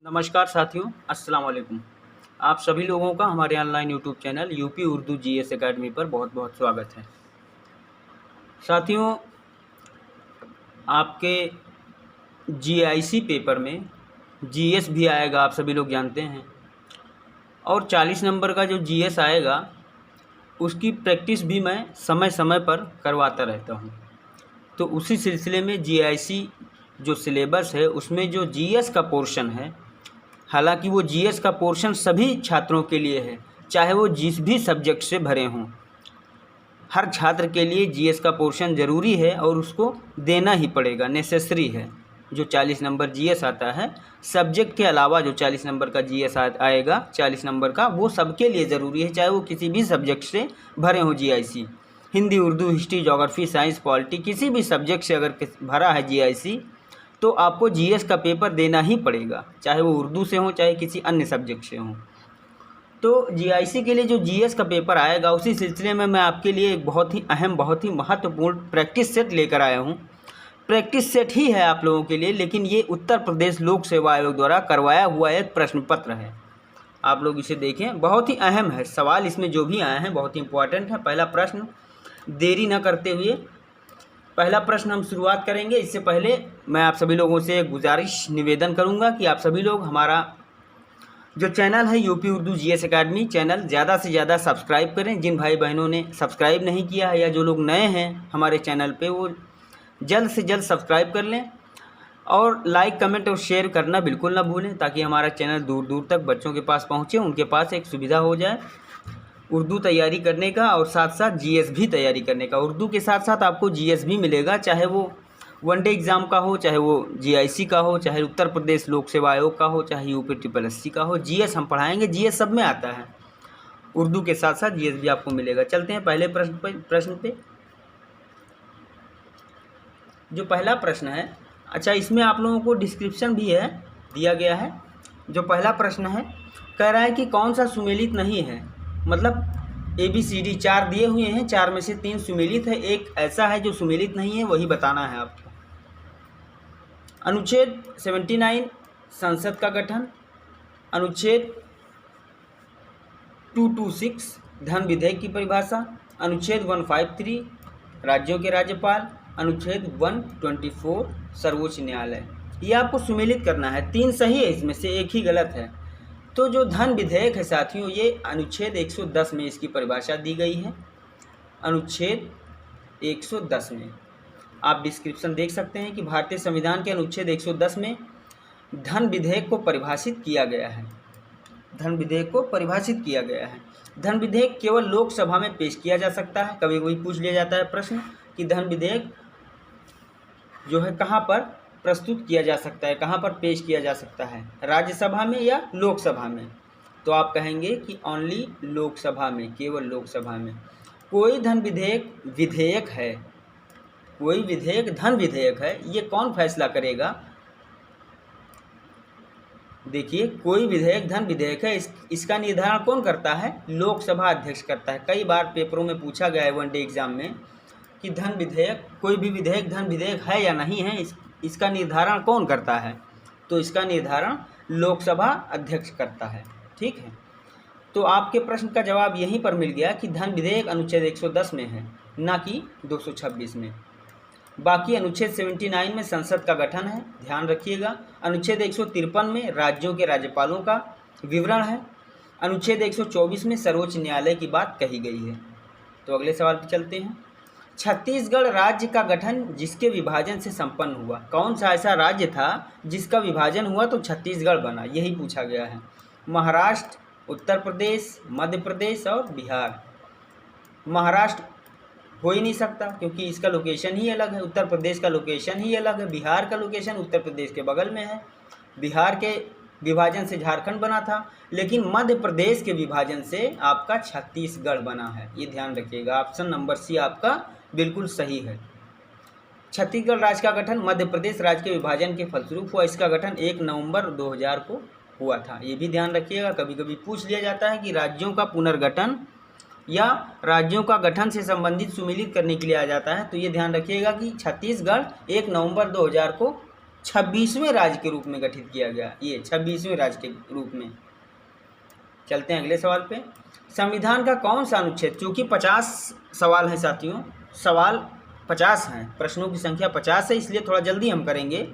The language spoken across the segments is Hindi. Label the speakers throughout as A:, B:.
A: नमस्कार साथियों, अस्सलाम वालेकुम। आप सभी लोगों का हमारे online YouTube channel UP Urdu GS academy पर बहुत बहुत स्वागत है। साथियों, आपके जीआईसी पेपर में जीएस भी आएगा, आप सभी लोग जानते हैं, और 40 नंबर का जो जीएस आएगा उसकी प्रैक्टिस भी मैं समय समय पर करवाता रहता हूं। तो उसी सिलसिले में जीआईसी जो सिलेबस है उसमें जो जीएस का पोर्शन है, हालांकि वो जीएस का पोर्शन सभी छात्रों के लिए है, चाहे वो जिस भी सब्जेक्ट से भरे हों। हर छात्र के लिए जीएस का पोर्शन ज़रूरी है और उसको देना ही पड़ेगा, नेसेसरी है। जो 40 नंबर जीएस आता है, सब्जेक्ट के अलावा जो 40 नंबर का जीएस आएगा 40 नंबर का, वो सबके लिए ज़रूरी है, चाहे वो किसी भी सब्जेक्ट से भरे हों। GIC Hindi, Urdu, history, geography, science, polity, किसी भी सब्जेक्ट से अगर भरा है जीआईसी तो आपको जीएस का पेपर देना ही पड़ेगा, चाहे वो उर्दू से हो चाहे किसी अन्य सब्जेक्ट से हो। तो जीआईसी के लिए जो जीएस का पेपर आएगा उसी सिलसिले में मैं आपके लिए एक बहुत ही अहम, बहुत ही महत्वपूर्ण प्रैक्टिस सेट लेकर आया हूँ। प्रैक्टिस सेट ही है आप लोगों के लिए, लेकिन ये उत्तर प्रदेश लोक सेवा आयोग द्वारा करवाया हुआ एक प्रश्न पत्र है। आप लोग इसे देखें, बहुत ही अहम है। सवाल इसमें जो भी आए हैं बहुत ही इम्पोर्टेंट है। पहला प्रश्न, देरी न करते हुए पहला प्रश्न हम शुरुआत करेंगे। इससे पहले मैं आप सभी लोगों से गुजारिश, निवेदन करूंगा कि आप सभी लोग हमारा जो चैनल है UP Urdu GS academy channel ज़्यादा से ज़्यादा सब्सक्राइब करें। जिन भाई बहनों ने सब्सक्राइब नहीं किया है या जो लोग नए हैं हमारे चैनल पे, वो जल्द से जल्द सब्सक्राइब कर लें और लाइक, कमेंट और शेयर करना बिल्कुल ना भूलें, ताकि हमारा चैनल दूर दूर तक बच्चों के पास पहुँचे, उनके पास एक सुविधा हो जाए उर्दू तैयारी करने का और साथ साथ जीएस भी तैयारी करने का। उर्दू के साथ साथ आपको जीएस भी मिलेगा, चाहे वो वनडे एग्ज़ाम का हो, चाहे वो जीआईसी का हो, चाहे उत्तर प्रदेश लोक सेवा आयोग का हो, चाहे यूपी SSC का हो। जीएस हम पढ़ाएंगे, जीएस सब में आता है। उर्दू के साथ साथ जीएस भी आपको मिलेगा। चलते हैं पहले प्रश्न पे। जो पहला प्रश्न है, अच्छा, इसमें आप लोगों को डिस्क्रिप्शन भी है, दिया गया है। जो पहला प्रश्न है, कह रहा है कि कौन सा सुमेलित नहीं है। मतलब ABCD 4 दिए हुए हैं, 4 में से 3 सुमेलित है, एक ऐसा है जो सुमेलित नहीं है, वही बताना है आपको। अनुच्छेद 79 संसद का गठन, अनुच्छेद 226 धन विधेयक की परिभाषा, अनुच्छेद 153 राज्यों के राज्यपाल, अनुच्छेद 124 सर्वोच्च न्यायालय। ये आपको सुमेलित करना है। 3 सही है, इसमें से एक ही गलत है। तो जो धन विधेयक है साथियों, ये अनुच्छेद 110 में इसकी परिभाषा दी गई है। अनुच्छेद 110 में आप डिस्क्रिप्शन देख सकते हैं कि भारतीय संविधान के अनुच्छेद 110 में धन विधेयक को परिभाषित किया गया है। धन विधेयक को परिभाषित किया गया है। धन विधेयक केवल लोकसभा में पेश किया जा सकता है। कभी कभी पूछ लिया जाता है प्रश्न कि धन विधेयक जो है कहाँ पर प्रस्तुत किया जा सकता है, कहाँ पर पेश किया जा सकता है, राज्यसभा में या लोकसभा में। तो आप कहेंगे कि ओनली लोकसभा में, केवल लोकसभा में। कोई धन विधेयक विधेयक है, कोई विधेयक धन विधेयक है, ये कौन फैसला करेगा? देखिए, कोई विधेयक धन विधेयक है, इसका निर्धारण कौन करता है? लोकसभा अध्यक्ष करता है। कई बार पेपरों में पूछा गया है वनडे एग्जाम में कि धन विधेयक, कोई भी विधेयक धन विधेयक है या नहीं है, इसका निर्धारण कौन करता है? तो इसका निर्धारण लोकसभा अध्यक्ष करता है। ठीक है, तो आपके प्रश्न का जवाब यहीं पर मिल गया कि धन विधेयक अनुच्छेद 110 में है, ना कि 226 में। बाकी अनुच्छेद 79 में संसद का गठन है, ध्यान रखिएगा। अनुच्छेद 153 में राज्यों के राज्यपालों का विवरण है। अनुच्छेद 124 में सर्वोच्च न्यायालय की बात कही गई है। तो अगले सवाल पर चलते हैं। छत्तीसगढ़ राज्य का गठन जिसके विभाजन से संपन्न हुआ, कौन सा ऐसा राज्य था जिसका विभाजन हुआ तो छत्तीसगढ़ बना? यही पूछा गया है। महाराष्ट्र, उत्तर प्रदेश, मध्य प्रदेश और बिहार। महाराष्ट्र हो ही नहीं सकता क्योंकि इसका लोकेशन ही अलग है, उत्तर प्रदेश का लोकेशन ही अलग है, बिहार का लोकेशन उत्तर प्रदेश के बगल में है। बिहार के विभाजन से झारखंड बना था, लेकिन मध्य प्रदेश के विभाजन से आपका छत्तीसगढ़ बना है। ये ध्यान रखिएगा। ऑप्शन नंबर सी आपका बिल्कुल सही है। छत्तीसगढ़ राज्य का गठन मध्य प्रदेश राज्य के विभाजन के फलस्वरूप हुआ। इसका गठन 1 नवंबर 2000 को हुआ था। ये भी ध्यान रखिएगा। कभी कभी पूछ लिया जाता है कि राज्यों का पुनर्गठन या राज्यों का गठन से संबंधित सुमेलित करने के लिए आ जाता है, तो ये ध्यान रखिएगा कि छत्तीसगढ़ 1 नवंबर 2000 को 26वें राज्य के रूप में गठित किया गया, ये 26वें राज्य के रूप में। चलते हैं अगले सवाल पे। संविधान का कौन सा अनुच्छेद, चूँकि 50 सवाल हैं साथियों, सवाल 50 हैं, प्रश्नों की संख्या 50 है, इसलिए थोड़ा जल्दी हम करेंगे।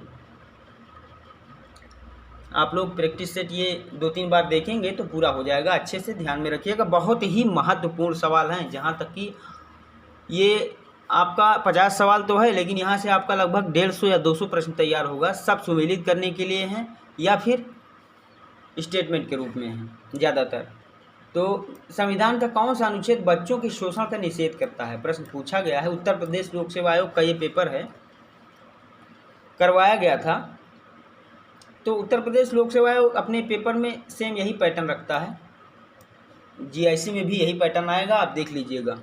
A: आप लोग प्रैक्टिस सेट ये 2-3 बार देखेंगे तो पूरा हो जाएगा। अच्छे से ध्यान में रखिएगा, बहुत ही महत्वपूर्ण सवाल हैं। जहाँ तक कि ये आपका 50 सवाल तो है, लेकिन यहाँ से आपका लगभग 150 या 200 प्रश्न तैयार होगा। सब सुमेलित करने के लिए हैं या फिर स्टेटमेंट के रूप में हैं ज़्यादातर। तो संविधान का कौन सा अनुच्छेद बच्चों के शोषण का निषेध करता है, प्रश्न पूछा गया है। उत्तर प्रदेश लोक सेवा आयोग का ये पेपर है, करवाया गया था। तो उत्तर प्रदेश लोक सेवा आयोग अपने पेपर में सेम यही पैटर्न रखता है, जीआईसी में भी यही पैटर्न आएगा, आप देख लीजिएगा।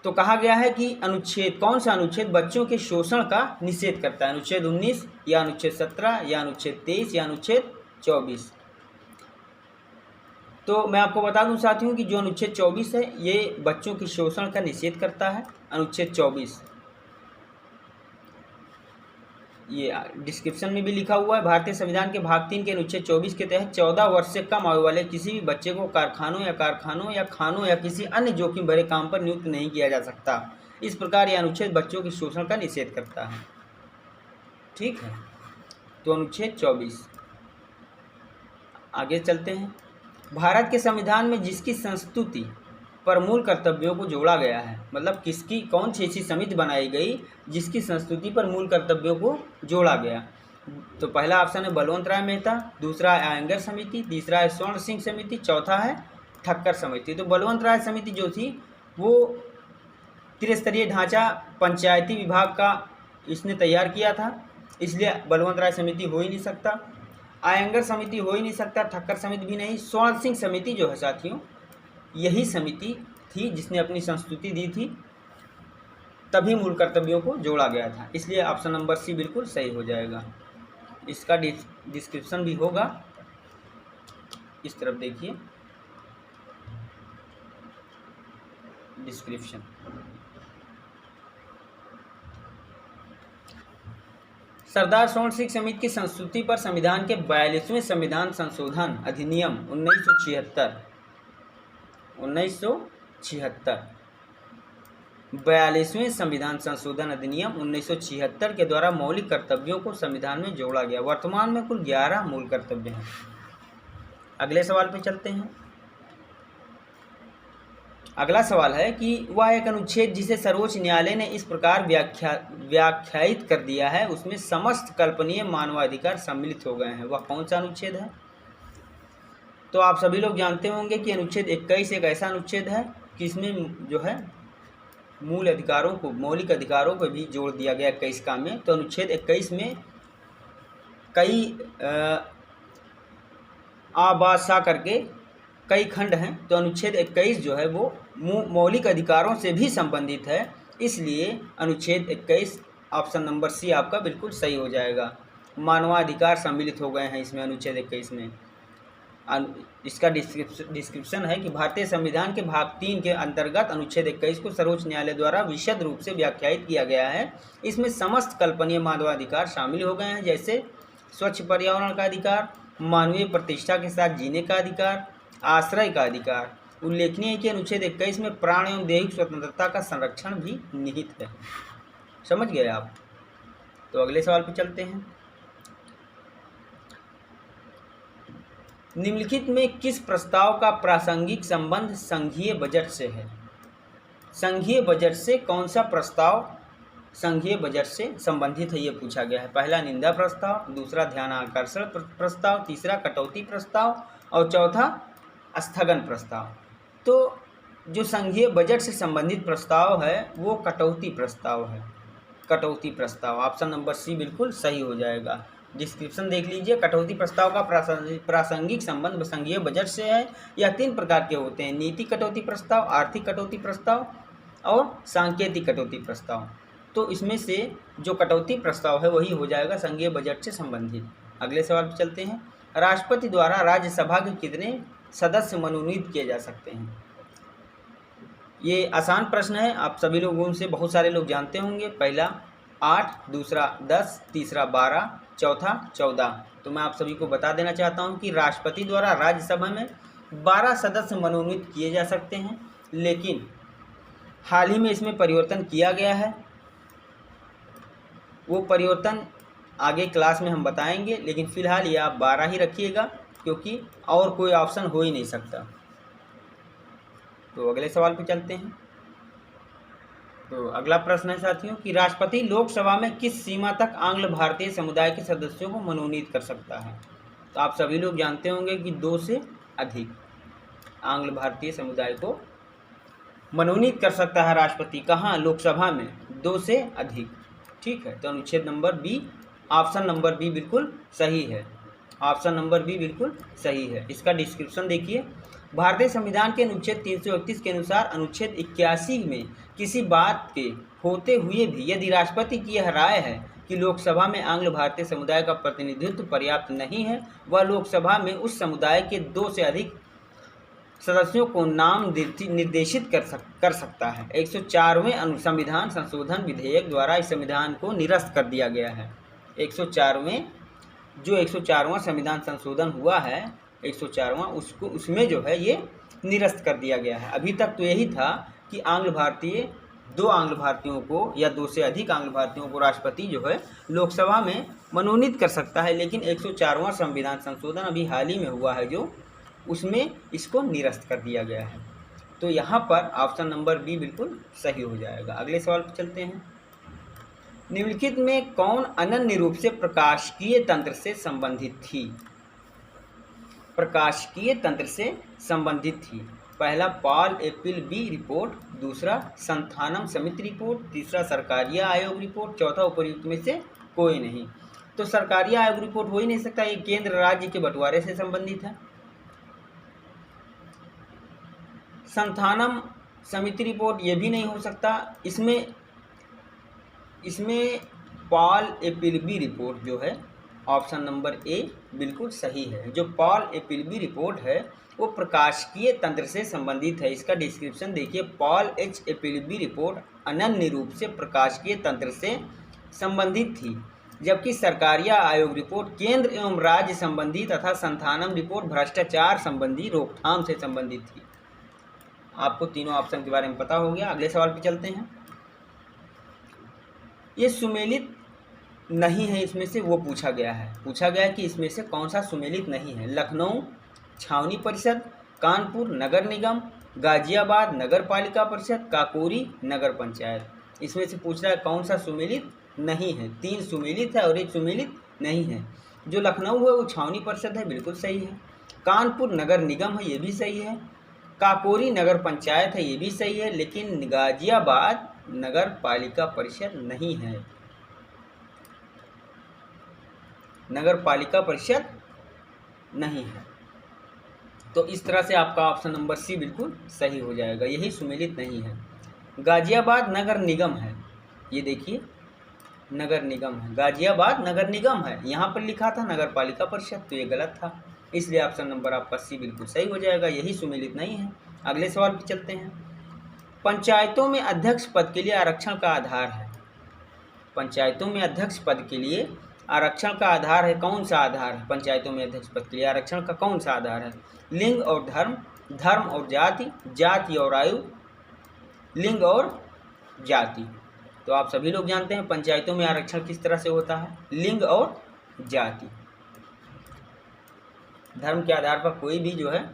A: तो कहा गया है कि अनुच्छेद, कौन सा अनुच्छेद बच्चों के शोषण का निषेध करता है, अनुच्छेद 19 या अनुच्छेद 17 या अनुच्छेद 23 या अनुच्छेद 24। तो मैं आपको बता दूं साथियों कि जो अनुच्छेद 24 है ये बच्चों के शोषण का निषेध करता है। अनुच्छेद 24 ये डिस्क्रिप्शन में भी लिखा हुआ है। भारतीय संविधान के भाग 3 के अनुच्छेद 24 के तहत 14 वर्ष से कम आयु वाले किसी भी बच्चे को कारखानों या खानों या किसी अन्य जोखिम भरे काम पर नियुक्त नहीं किया जा सकता। इस प्रकार यह अनुच्छेद बच्चों के शोषण का निषेध करता है। ठीक है, तो अनुच्छेद 24। आगे चलते हैं। भारत के संविधान में जिसकी संस्तुति पर मूल कर्तव्यों को जोड़ा गया है, मतलब किसकी, कौन सी ऐसी समिति बनाई गई जिसकी संस्तुति पर मूल कर्तव्यों को जोड़ा गया। तो पहला ऑप्शन है बलवंत राय मेहता, दूसरा है आयंगर समिति, तीसरा है स्वर्ण सिंह समिति, चौथा है ठक्कर समिति। तो बलवंत राय समिति जो थी वो त्रिस्तरीय ढांचा पंचायती विभाग का इसने तैयार किया था, इसलिए बलवंत राय समिति हो ही नहीं सकता, आयंगर समिति हो ही नहीं सकता, ठक्कर समिति भी नहीं। स्वर्ण सिंह समिति जो है साथियों, यही समिति थी जिसने अपनी संस्तुति दी थी, तभी मूल कर्तव्यों को जोड़ा गया था, इसलिए ऑप्शन नंबर सी बिल्कुल सही हो जाएगा। इसका डिस्क्रिप्शन भी होगा, इस तरफ देखिए डिस्क्रिप्शन। सरदार स्वर्ण सिंह समिति की संस्तुति पर संविधान के 42वें संविधान संशोधन अधिनियम 1976 42वें संविधान संशोधन अधिनियम 1976 के द्वारा मौलिक कर्तव्यों को संविधान में जोड़ा गया। वर्तमान में कुल 11 मूल कर्तव्य हैं। अगले सवाल पे चलते हैं। अगला सवाल है कि वह एक अनुच्छेद जिसे सर्वोच्च न्यायालय ने इस प्रकार व्याख्यायित कर दिया है उसमें समस्त कल्पनीय मानवाधिकार सम्मिलित हो गए हैं, वह कौन सा अनुच्छेद है। तो आप सभी लोग जानते होंगे कि अनुच्छेद 21 एक ऐसा अनुच्छेद है कि इसमें जो है मूल अधिकारों को, मौलिक अधिकारों को भी जोड़ दिया गया 21 का में। तो अनुच्छेद 21 में कई आबासा करके कई खंड हैं, तो अनुच्छेद 21 जो है वो मौलिक अधिकारों से भी संबंधित है, इसलिए अनुच्छेद 21 ऑप्शन नंबर सी आपका बिल्कुल सही हो जाएगा। मानवाधिकार सम्मिलित हो गए हैं इसमें, अनुच्छेद 21 में। इसका डिस्क्रिप्शन है कि भारतीय संविधान के भाग 3 के अंतर्गत अनुच्छेद 21 को सर्वोच्च न्यायालय द्वारा विशद रूप से व्याख्यायित किया गया है। इसमें समस्त कल्पनीय मानवाधिकार शामिल हो गए हैं, जैसे स्वच्छ पर्यावरण का अधिकार, मानवीय प्रतिष्ठा के साथ जीने का अधिकार, आश्रय का अधिकार। उल्लेखनीय है कि अनुच्छेद 21 में प्राण एवं दैहिक स्वतंत्रता का संरक्षण भी निहित है। समझ गए आप। तो अगले सवाल पे चलते हैं। निम्नलिखित में किस प्रस्ताव का प्रासंगिक संबंध संघीय बजट से है। संघीय बजट से कौन सा प्रस्ताव संघीय बजट से संबंधित है, ये पूछा गया है। पहला निंदा प्रस्ताव, दूसरा ध्यान आकर्षण प्रस्ताव, तीसरा कटौती प्रस्ताव और चौथा स्थगन प्रस्ताव। तो जो संघीय बजट से संबंधित प्रस्ताव है वो कटौती प्रस्ताव है। कटौती प्रस्ताव ऑप्शन नंबर सी बिल्कुल सही हो जाएगा। डिस्क्रिप्शन देख लीजिए। कटौती प्रस्ताव का प्रासंगिक संबंध संघीय बजट से है। यह 3 प्रकार के होते हैं: नीति कटौती प्रस्ताव, आर्थिक कटौती प्रस्ताव और सांकेतिक कटौती प्रस्ताव। तो इसमें से जो कटौती प्रस्ताव है वही हो जाएगा संघीय बजट से संबंधित। अगले सवाल पर चलते हैं। राष्ट्रपति द्वारा राज्यसभा के कितने सदस्य मनोनीत किए जा सकते हैं। ये आसान प्रश्न है, आप सभी लोगों से बहुत सारे लोग जानते होंगे। पहला 8, दूसरा 10, तीसरा 12, चौथा 14। तो मैं आप सभी को बता देना चाहता हूं कि राष्ट्रपति द्वारा राज्यसभा में 12 सदस्य मनोनीत किए जा सकते हैं, लेकिन हाल ही में इसमें परिवर्तन किया गया है। वो परिवर्तन आगे क्लास में हम बताएंगे, लेकिन फ़िलहाल ये आप 12 ही रखिएगा, क्योंकि और कोई ऑप्शन हो ही नहीं सकता। तो अगले सवाल पे चलते हैं। तो अगला प्रश्न है साथियों कि राष्ट्रपति लोकसभा में किस सीमा तक आंग्ल भारतीय समुदाय के सदस्यों को मनोनीत कर सकता है। तो आप सभी लोग जानते होंगे कि 2 से अधिक आंग्ल भारतीय समुदाय को मनोनीत कर सकता है राष्ट्रपति। कहाँ? लोकसभा में 2 से अधिक। ठीक है, तो अनुच्छेद number B, option number B बिल्कुल सही है। ऑप्शन नंबर बी बिल्कुल सही है। इसका डिस्क्रिप्शन देखिए। भारतीय संविधान के अनुच्छेद 331 के अनुसार अनुच्छेद 81 में किसी बात के होते हुए भी यदि राष्ट्रपति की यह राय है कि लोकसभा में आंग्ल भारतीय समुदाय का प्रतिनिधित्व पर्याप्त नहीं है, वह लोकसभा में उस समुदाय के 2 से अधिक सदस्यों को नाम निर्देशित कर सकता है। 104वें संविधान संशोधन विधेयक द्वारा इस संविधान को निरस्त कर दिया गया है। 104वां संविधान संशोधन हुआ है, 104वां, उसमें जो है ये निरस्त कर दिया गया है। अभी तक तो यही था कि आंग्ल भारतीय 2 आंग्ल भारतीयों को या 2 से अधिक आंग्ल भारतीयों को राष्ट्रपति जो है लोकसभा में मनोनीत कर सकता है, लेकिन 104वां संविधान संशोधन अभी हाल ही में हुआ है जो उसमें इसको निरस्त कर दिया गया है। तो यहाँ पर ऑप्शन नंबर बी बिल्कुल सही हो जाएगा। अगले सवाल पर चलते हैं। निम्नलिखित में कौन अनन्य रूप से प्रकाशिकीय तंत्र से संबंधित थी? प्रकाशिकीय तंत्र से संबंधित थी। पहला पॉल एप्पलबी रिपोर्ट, दूसरा संथानम समिति रिपोर्ट, तीसरा सरकारिया आयोग रिपोर्ट, चौथा उपर्युक्त में से कोई नहीं। तो सरकारिया आयोग रिपोर्ट हो ही नहीं सकता, ये केंद्र राज्य के बंटवारे से संबंधित है। संथानम समिति रिपोर्ट ये भी नहीं हो सकता। इसमें पॉल एप्पलबी रिपोर्ट जो है ऑप्शन नंबर ए बिल्कुल सही है। जो पॉल एप्पलबी रिपोर्ट है वो प्रकाशिकीय तंत्र से संबंधित है। इसका डिस्क्रिप्शन देखिए। पॉल एच एप्पलबी रिपोर्ट अनन्य रूप से प्रकाशिकीय तंत्र से संबंधित थी, जबकि सरकारिया आयोग रिपोर्ट केंद्र एवं राज्य संबंधी तथा संथानम रिपोर्ट भ्रष्टाचार संबंधी रोकथाम से संबंधित थी। आपको तीनों ऑप्शन के बारे में पता हो गया। अगले सवाल पे चलते हैं। ये सुमेलित नहीं है, इसमें से वो पूछा गया है कि इसमें से कौन सा सुमेलित नहीं है। लखनऊ छावनी परिषद, कानपुर नगर निगम, गाजियाबाद नगर पालिका परिषद, काकोरी नगर पंचायत। इसमें से पूछ रहा है कौन सा सुमेलित नहीं है। 3 सुमेलित है और 1 सुमेलित नहीं है। जो लखनऊ है वो छावनी परिषद है, बिल्कुल सही है। कानपुर नगर निगम है, ये भी सही है। काकोरी नगर पंचायत है, ये भी सही है। लेकिन गाजियाबाद नगर पालिका परिषद नहीं है। नगर पालिका परिषद नहीं है। तो इस तरह से आपका ऑप्शन नंबर सी बिल्कुल सही हो जाएगा, यही सुमेलित नहीं है। गाजियाबाद नगर निगम है, ये देखिए नगर निगम है, गाजियाबाद नगर निगम है। यहाँ पर लिखा था नगर पालिका परिषद, तो ये गलत था, इसलिए ऑप्शन नंबर आपका सी बिल्कुल सही हो जाएगा, यही सुमेलित नहीं है। अगले सवाल पर चलते हैं। पंचायतों में अध्यक्ष पद के लिए आरक्षण का आधार है। पंचायतों में अध्यक्ष पद के लिए आरक्षण का आधार है, कौन सा आधार है? पंचायतों में अध्यक्ष पद के लिए आरक्षण का कौन सा आधार है? लिंग और धर्म, धर्म और जाति, जाति और आयु, लिंग और जाति। तो आप सभी लोग जानते हैं पंचायतों में आरक्षण किस तरह से होता है, लिंग और जाति। धर्म के आधार पर कोई भी जो है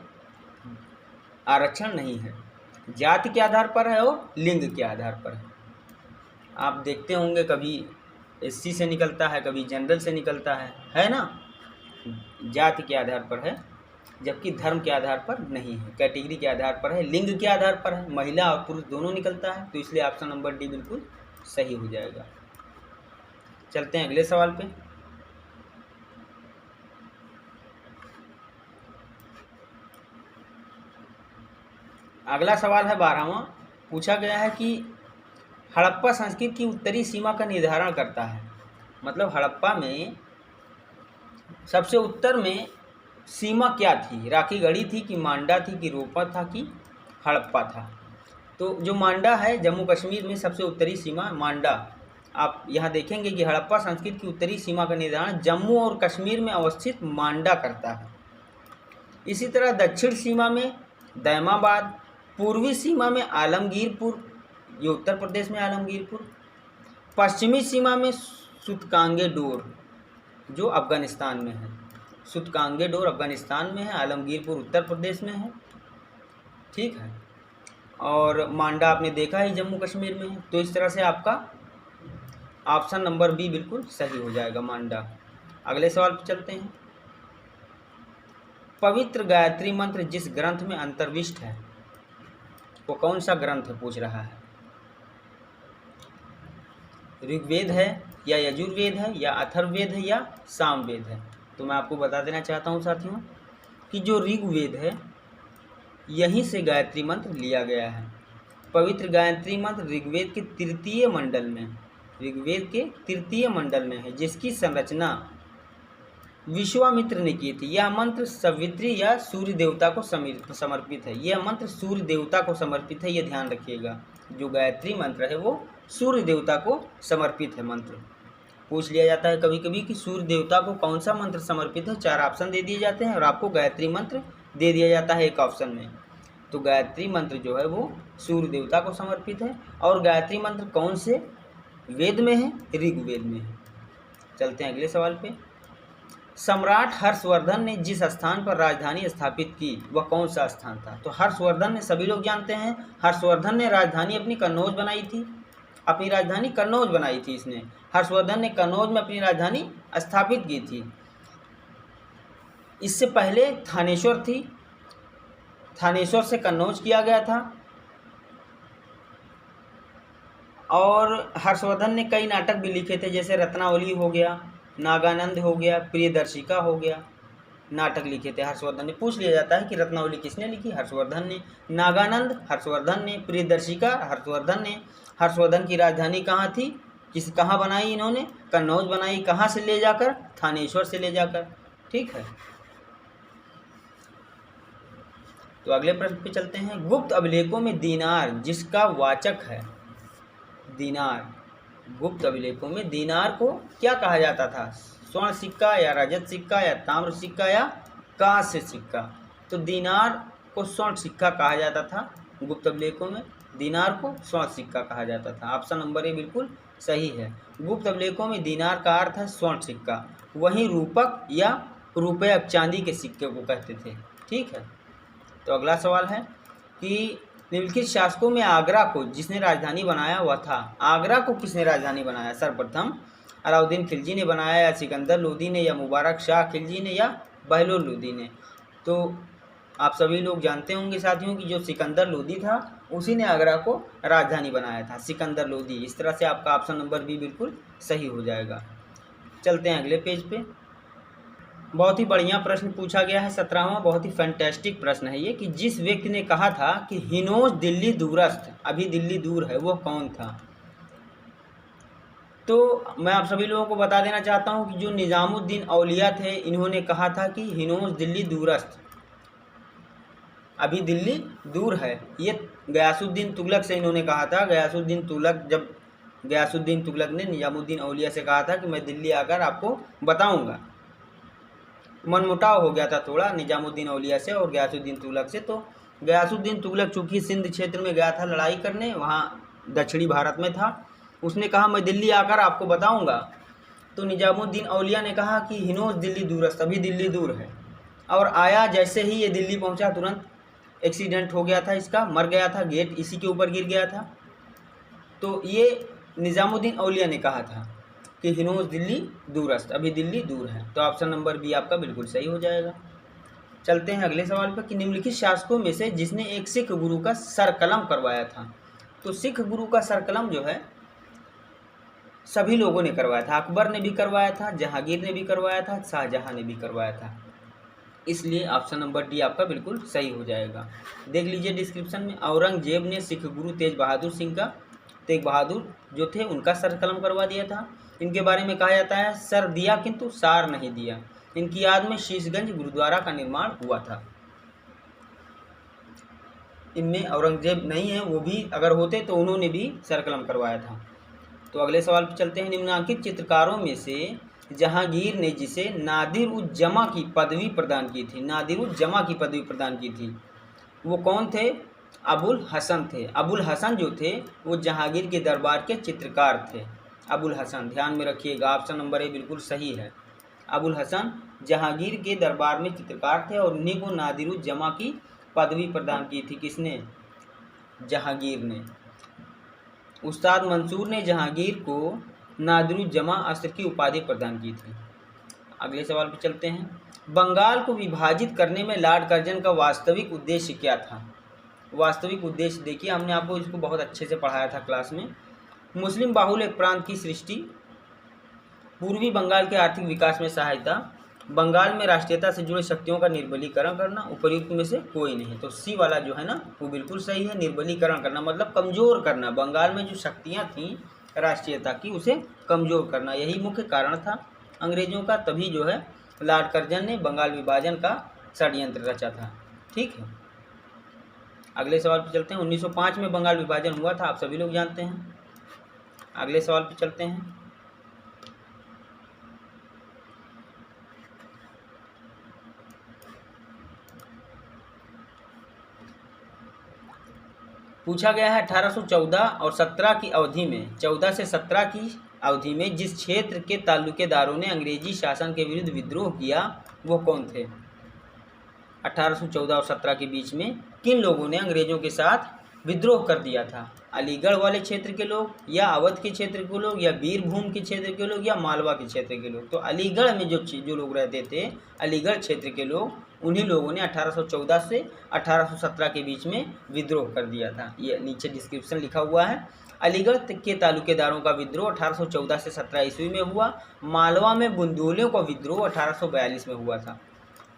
A: आरक्षण नहीं है, जाति के आधार पर है और लिंग के आधार पर है। आप देखते होंगे कभी एससी से निकलता है, कभी जनरल से निकलता है ना। जाति के आधार पर है, जबकि धर्म के आधार पर नहीं है, कैटेगरी के आधार पर है, लिंग के आधार पर है, महिला और पुरुष दोनों निकलता है। तो इसलिए ऑप्शन नंबर डी बिल्कुल सही हो जाएगा। चलते हैं अगले सवाल पे। अगला सवाल है 12वां। पूछा गया है कि हड़प्पा संस्कृति की उत्तरी सीमा का निर्धारण करता है। मतलब हड़प्पा में सबसे उत्तर में सीमा क्या थी? राखीगढ़ी थी कि मांडा थी कि रोपा था कि हड़प्पा था? तो जो मांडा है, जम्मू कश्मीर में सबसे उत्तरी सीमा मांडा आप यहाँ देखेंगे कि हड़प्पा संस्कृति की उत्तरी सीमा का निर्धारण जम्मू और कश्मीर में अवस्थित मांडा करता है। इसी तरह दक्षिण सीमा में दैमाबाद, पूर्वी सीमा में आलमगीरपुर, ये उत्तर प्रदेश में आलमगीरपुर, पश्चिमी सीमा में सुतकांगे डोर जो अफ़गानिस्तान में है, सुतकांगे डोर अफ़गानिस्तान में है, आलमगीरपुर उत्तर प्रदेश में है, ठीक है। और मांडा आपने देखा ही जम्मू कश्मीर में है। तो इस तरह से आपका ऑप्शन नंबर बी बिल्कुल सही हो जाएगा, मांडा। अगले सवाल पर चलते हैं। पवित्र गायत्री मंत्र जिस ग्रंथ में अंतर्विष्ट है वो कौन सा ग्रंथ है, पूछ रहा है। ऋग्वेद है या यजुर्वेद है या अथर्ववेद है या सामवेद है। तो मैं आपको बता देना चाहता हूँ साथियों कि जो ऋग्वेद है यहीं से गायत्री मंत्र लिया गया है। पवित्र गायत्री मंत्र ऋग्वेद के तृतीय मंडल में, ऋग्वेद के तृतीय मंडल में है, जिसकी संरचना विश्वामित्र ने की थी। यह मंत्र सवित्री या सूर्य देवता को समर्पित है। यह मंत्र सूर्य देवता को समर्पित है, ये ध्यान रखिएगा। जो गायत्री मंत्र है वो सूर्य देवता को समर्पित है मंत्र। पूछ लिया जाता है कभी कभी कि सूर्य देवता को कौन सा मंत्र समर्पित है। 4 ऑप्शन दे दिए जाते हैं और आपको गायत्री मंत्र दे दिया जाता है एक ऑप्शन में। तो गायत्री मंत्र जो है वो सूर्य देवता को समर्पित है। और गायत्री मंत्र कौन से वेद में है, ऋग्वेद में है। चलते हैं अगले सवाल पे। सम्राट हर्षवर्धन ने जिस स्थान पर राजधानी स्थापित की वह कौन सा स्थान था। तो हर्षवर्धन ने, सभी लोग जानते हैं, हर्षवर्धन ने राजधानी अपनी कन्नौज बनाई थी, अपनी राजधानी कन्नौज बनाई थी इसने। हर्षवर्धन ने कन्नौज में अपनी राजधानी स्थापित की थी। इससे पहले थानेश्वर थी, थानेश्वर से कन्नौज किया गया था। और हर्षवर्धन ने कई नाटक भी लिखे थे, जैसे रत्नावली हो गया, नागानंद हो गया, प्रियदर्शिका हो गया, नाटक लिखे थे हर्षवर्धन ने। पूछ लिया जाता है कि रत्नावली किसने लिखी, हर्षवर्धन ने। नागानंद हर्षवर्धन ने, प्रियदर्शिका हर्षवर्धन ने। हर्षवर्धन की राजधानी कहाँ थी, कहाँ बनाई इन्होंने, कन्नौज बनाई। कहाँ से ले जाकर, थानेश्वर से ले जाकर, ठीक है। तो अगले प्रश्न पे चलते हैं। गुप्त अभिलेखों में दीनार जिसका वाचक है, दीनार, गुप्त अभिलेखों में दीनार को क्या कहा जाता था, स्वर्ण सिक्का या रजत सिक्का या ताम्र सिक्का या कांस्य सिक्का। तो दीनार को स्वर्ण सिक्का कहा जाता था, गुप्त अभिलेखों में दीनार को स्वर्ण सिक्का कहा जाता था। ऑप्शन नंबर ए बिल्कुल सही है। गुप्त अभिलेखों में दीनार का अर्थ है स्वर्ण सिक्का, वहीं रूपक या रुपये चांदी के सिक्के को कहते थे, ठीक है। तो अगला सवाल है कि निम्नलिखित शासकों में आगरा को जिसने राजधानी बनाया हुआ था, आगरा को किसने राजधानी बनाया। सर्वप्रथम अलाउद्दीन खिलजी ने बनाया, या सिकंदर लोदी ने, या मुबारक शाह खिलजी ने, या बहलोल लोदी ने। तो आप सभी लोग जानते होंगे साथियों कि जो सिकंदर लोदी था उसी ने आगरा को राजधानी बनाया था, सिकंदर लोदी। इस तरह से आपका ऑप्शन नंबर बी बिल्कुल सही हो जाएगा। चलते हैं अगले पेज पे। बहुत ही बढ़िया प्रश्न पूछा गया है, 17वां, बहुत ही फैंटेस्टिक प्रश्न है ये, कि जिस व्यक्ति ने कहा था कि हिनोज दिल्ली दूरस्थ, अभी दिल्ली दूर है, वो कौन था। तो मैं आप सभी लोगों को बता देना चाहता हूं कि जो निजामुद्दीन औलिया थे, इन्होंने कहा था कि हिनोज दिल्ली दूरस्थ, अभी दिल्ली दूर है। ये गयासुद्दीन तुगलक से इन्होंने कहा था। गयासुद्दीन तुगलक, जब गयासुद्दीन तुगलक ने निजामुद्दीन औलिया से कहा था कि मैं दिल्ली आकर आपको बताऊंगा, मनमुटाव हो गया था थोड़ा निजामुद्दीन औलिया से और गयासुद्दीन तुगलक से। तो गयासुद्दीन तुगलक चूँकि सिंध क्षेत्र में गया था लड़ाई करने, वहाँ दक्षिणी भारत में था, उसने कहा मैं दिल्ली आकर आपको बताऊंगा। तो निजामुद्दीन औलिया ने कहा कि हिनोज दिल्ली दूरस्थ, अभी दिल्ली दूर है। और आया, जैसे ही ये दिल्ली पहुंचा तुरंत एक्सीडेंट हो गया था इसका, मर गया था, गेट इसी के ऊपर गिर गया था। तो ये निजामुद्दीन औलिया ने कहा था कि हिनोज दिल्ली दूरस्थ, अभी दिल्ली दूर है। तो ऑप्शन नंबर बी आपका बिल्कुल सही हो जाएगा। चलते हैं अगले सवाल पर कि निम्नलिखित शासकों में से जिसने एक सिख गुरु का सरकलम करवाया था। तो सिख गुरु का सरकलम जो है सभी लोगों ने करवाया था। अकबर ने भी करवाया था, जहांगीर ने भी करवाया था, शाहजहां ने भी करवाया था। इसलिए ऑप्शन नंबर डी आपका बिल्कुल सही हो जाएगा। देख लीजिए डिस्क्रिप्शन में, औरंगजेब ने सिख गुरु तेग बहादुर जो थे उनका सरकलम करवा दिया था। इनके बारे में कहा जाता है सर दिया किंतु सार नहीं दिया। इनकी याद में शीशगंज गुरुद्वारा का निर्माण हुआ था। इनमें औरंगजेब नहीं है, वो भी अगर होते तो उन्होंने भी सरकलम करवाया था। तो अगले सवाल पर चलते हैं। निम्नलिखित चित्रकारों में से जहांगीर ने जिसे नादिर उज जमा की पदवी प्रदान की थी, नादिर उज जमा की पदवी प्रदान की थी, वो कौन थे? अबुल हसन थे। अबुल हसन जो थे वो जहांगीर के दरबार के चित्रकार थे। अबुल हसन, ध्यान में रखिएगा, ऑप्शन नंबर ए बिल्कुल सही है। अबुल हसन जहांगीर के दरबार में चित्रकार थे और उन्हीं को नादिर उज जमा की पदवी प्रदान की थी। किसने? जहांगीर ने। उस्ताद मंसूर ने जहांगीर को नादिर उज जमा अस्र की उपाधि प्रदान की थी। अगले सवाल पर चलते हैं। बंगाल को विभाजित करने में लॉर्ड कर्जन का वास्तविक उद्देश्य क्या था? वास्तविक उद्देश्य देखिए, हमने आपको इसको बहुत अच्छे से पढ़ाया था क्लास में। मुस्लिम बाहुल एक प्रांत की सृष्टि, पूर्वी बंगाल के आर्थिक विकास में सहायता, बंगाल में राष्ट्रीयता से जुड़े शक्तियों का निर्बलीकरण करना, उपयुक्त में से कोई नहीं। तो सी वाला जो है ना वो बिल्कुल सही है। निर्बलीकरण करना मतलब कमज़ोर करना, बंगाल में जो शक्तियाँ थीं राष्ट्रीयता की उसे कमज़ोर करना, यही मुख्य कारण था अंग्रेज़ों का। तभी जो है लॉर्ड कर्जन ने बंगाल विभाजन का षड्यंत्र रचा था। ठीक है, अगले सवाल पर चलते हैं। 1905 में बंगाल विभाजन हुआ था, आप सभी लोग जानते हैं। अगले सवाल पर चलते हैं। पूछा गया है 1814 और 17 की अवधि में, 14 से 17 की अवधि में जिस क्षेत्र के तालुकेदारों ने अंग्रेजी शासन के विरुद्ध विद्रोह किया वो कौन थे? 1814 और 17 के बीच में किन लोगों ने अंग्रेजों के साथ विद्रोह कर दिया था? अलीगढ़ वाले क्षेत्र के लोग, या अवध के क्षेत्र के लोग, या बीरभूम के क्षेत्र के लोग, या मालवा के क्षेत्र के लोग? तो अलीगढ़ में जो लोग रहते थे, अलीगढ़ क्षेत्र के लोग, उन्हीं लोगों ने 1814 से 1817 के बीच में विद्रोह कर दिया था। ये नीचे डिस्क्रिप्शन लिखा हुआ है। अलीगढ़ के तालुकेदारों का विद्रोह 1814 से 17 ईस्वी में हुआ। मालवा में बुंदेलियों का विद्रोह 1842 में हुआ था।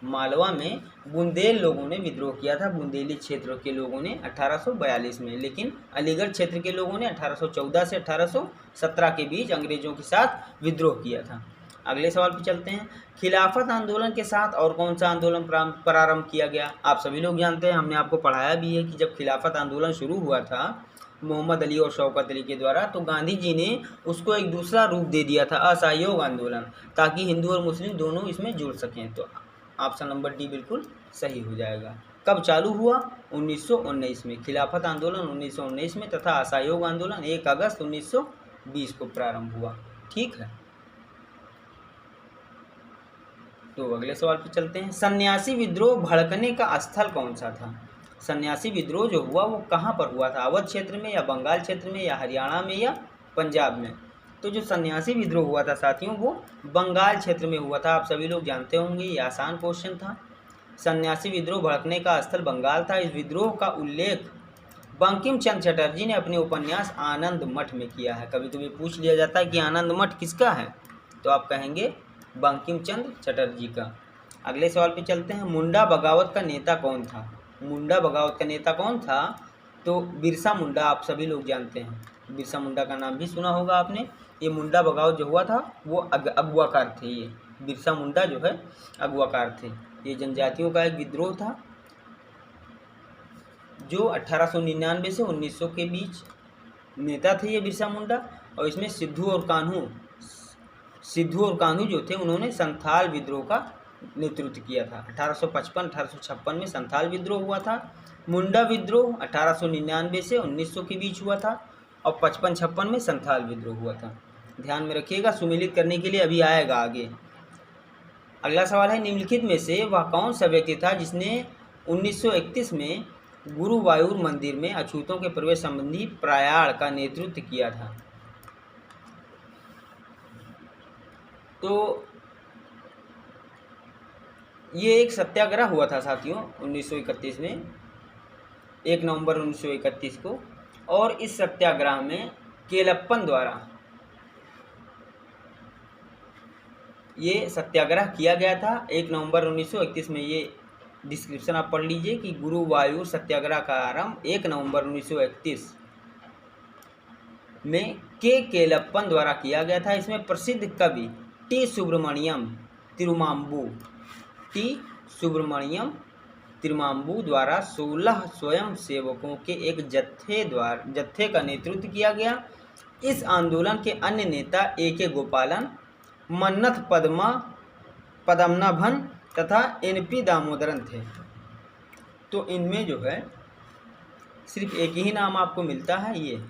A: मालवा में बुंदेल लोगों ने विद्रोह किया था, बुंदेली क्षेत्र के लोगों ने 1842 में, लेकिन अलीगढ़ क्षेत्र के लोगों ने 1814 से 1817 के बीच अंग्रेजों के साथ विद्रोह किया था। अगले सवाल पर चलते हैं। खिलाफत आंदोलन के साथ और कौन सा आंदोलन प्रारंभ किया गया? आप सभी लोग जानते हैं, हमने आपको पढ़ाया भी है कि जब खिलाफत आंदोलन शुरू हुआ था मोहम्मद अली और शौकत अली के द्वारा, तो गांधी जी ने उसको एक दूसरा रूप दे दिया था, असहयोग आंदोलन, ताकि हिंदू और मुस्लिम दोनों इसमें जुड़ सकें। तो ऑप्शन नंबर डी बिल्कुल सही हो जाएगा। कब चालू हुआ? 1919 में। खिलाफत आंदोलन 1919 में तथा असहयोग आंदोलन 1 अगस्त 1920 को प्रारंभ हुआ। ठीक है, तो अगले सवाल पर चलते हैं। सन्यासी विद्रोह भड़कने का स्थल कौन सा था? सन्यासी विद्रोह जो हुआ वो कहाँ पर हुआ था? अवध क्षेत्र में, या बंगाल क्षेत्र में, या हरियाणा में, या पंजाब में? तो जो सन्यासी विद्रोह हुआ था साथियों वो बंगाल क्षेत्र में हुआ था। आप सभी लोग जानते होंगे, ये आसान क्वेश्चन था। सन्यासी विद्रोह भड़कने का स्थल बंगाल था। इस विद्रोह का उल्लेख बंकिम चंद्र चटर्जी ने अपने उपन्यास आनंद मठ में किया है। कभी कभी पूछ लिया जाता है कि आनंद मठ किसका है, तो आप कहेंगे बंकिम चंद्र चटर्जी का। अगले सवाल पे चलते हैं। मुंडा बगावत का नेता कौन था? मुंडा बगावत का नेता कौन था? तो बिरसा मुंडा, आप सभी लोग जानते हैं, बिरसा मुंडा का नाम भी सुना होगा आपने। ये मुंडा बगावत जो हुआ था वो अगुवाकार थे। ये बिरसा मुंडा जो है अगुवाकार थे। ये जनजातियों का एक विद्रोह था जो 1899 से 1900 के बीच नेता थे ये बिरसा मुंडा। और इसमें सिद्धू और कान्हू जो थे उन्होंने संथाल विद्रोह का नेतृत्व किया था। 1855-1856 में संथाल विद्रोह हुआ था। मुंडा विद्रोह 1899 से 1900 के बीच हुआ था और 55-56 में संथाल विद्रोह हुआ था। ध्यान में रखिएगा, सुमेलित करने के लिए अभी आएगा आगे। अगला सवाल है, निम्नलिखित में से वह कौन सा व्यक्ति था जिसने 1931 में गुरुवायूर मंदिर में अछूतों के प्रवेश संबंधी प्रयाण का नेतृत्व किया था? तो ये एक सत्याग्रह हुआ था साथियों 1931 में, 1 नवंबर 1931 को। और इस सत्याग्रह में केलप्पन द्वारा ये सत्याग्रह किया गया था 1 नवंबर 1931 में। ये डिस्क्रिप्शन आप पढ़ लीजिए कि गुरुवायूर सत्याग्रह का आरंभ 1 नवंबर 1931 में केलप्पन द्वारा किया गया था। इसमें प्रसिद्ध कवि टी सुब्रमण्यम तिरुमाम्बू द्वारा 16 स्वयं सेवकों के एक जत्थे का नेतृत्व किया गया। इस आंदोलन के अन्य नेता A.K. गोपालन, मन्नथ पद्मनाभन तथा N.P. दामोदरन थे। तो इनमें जो है सिर्फ एक ही नाम आपको मिलता है, ये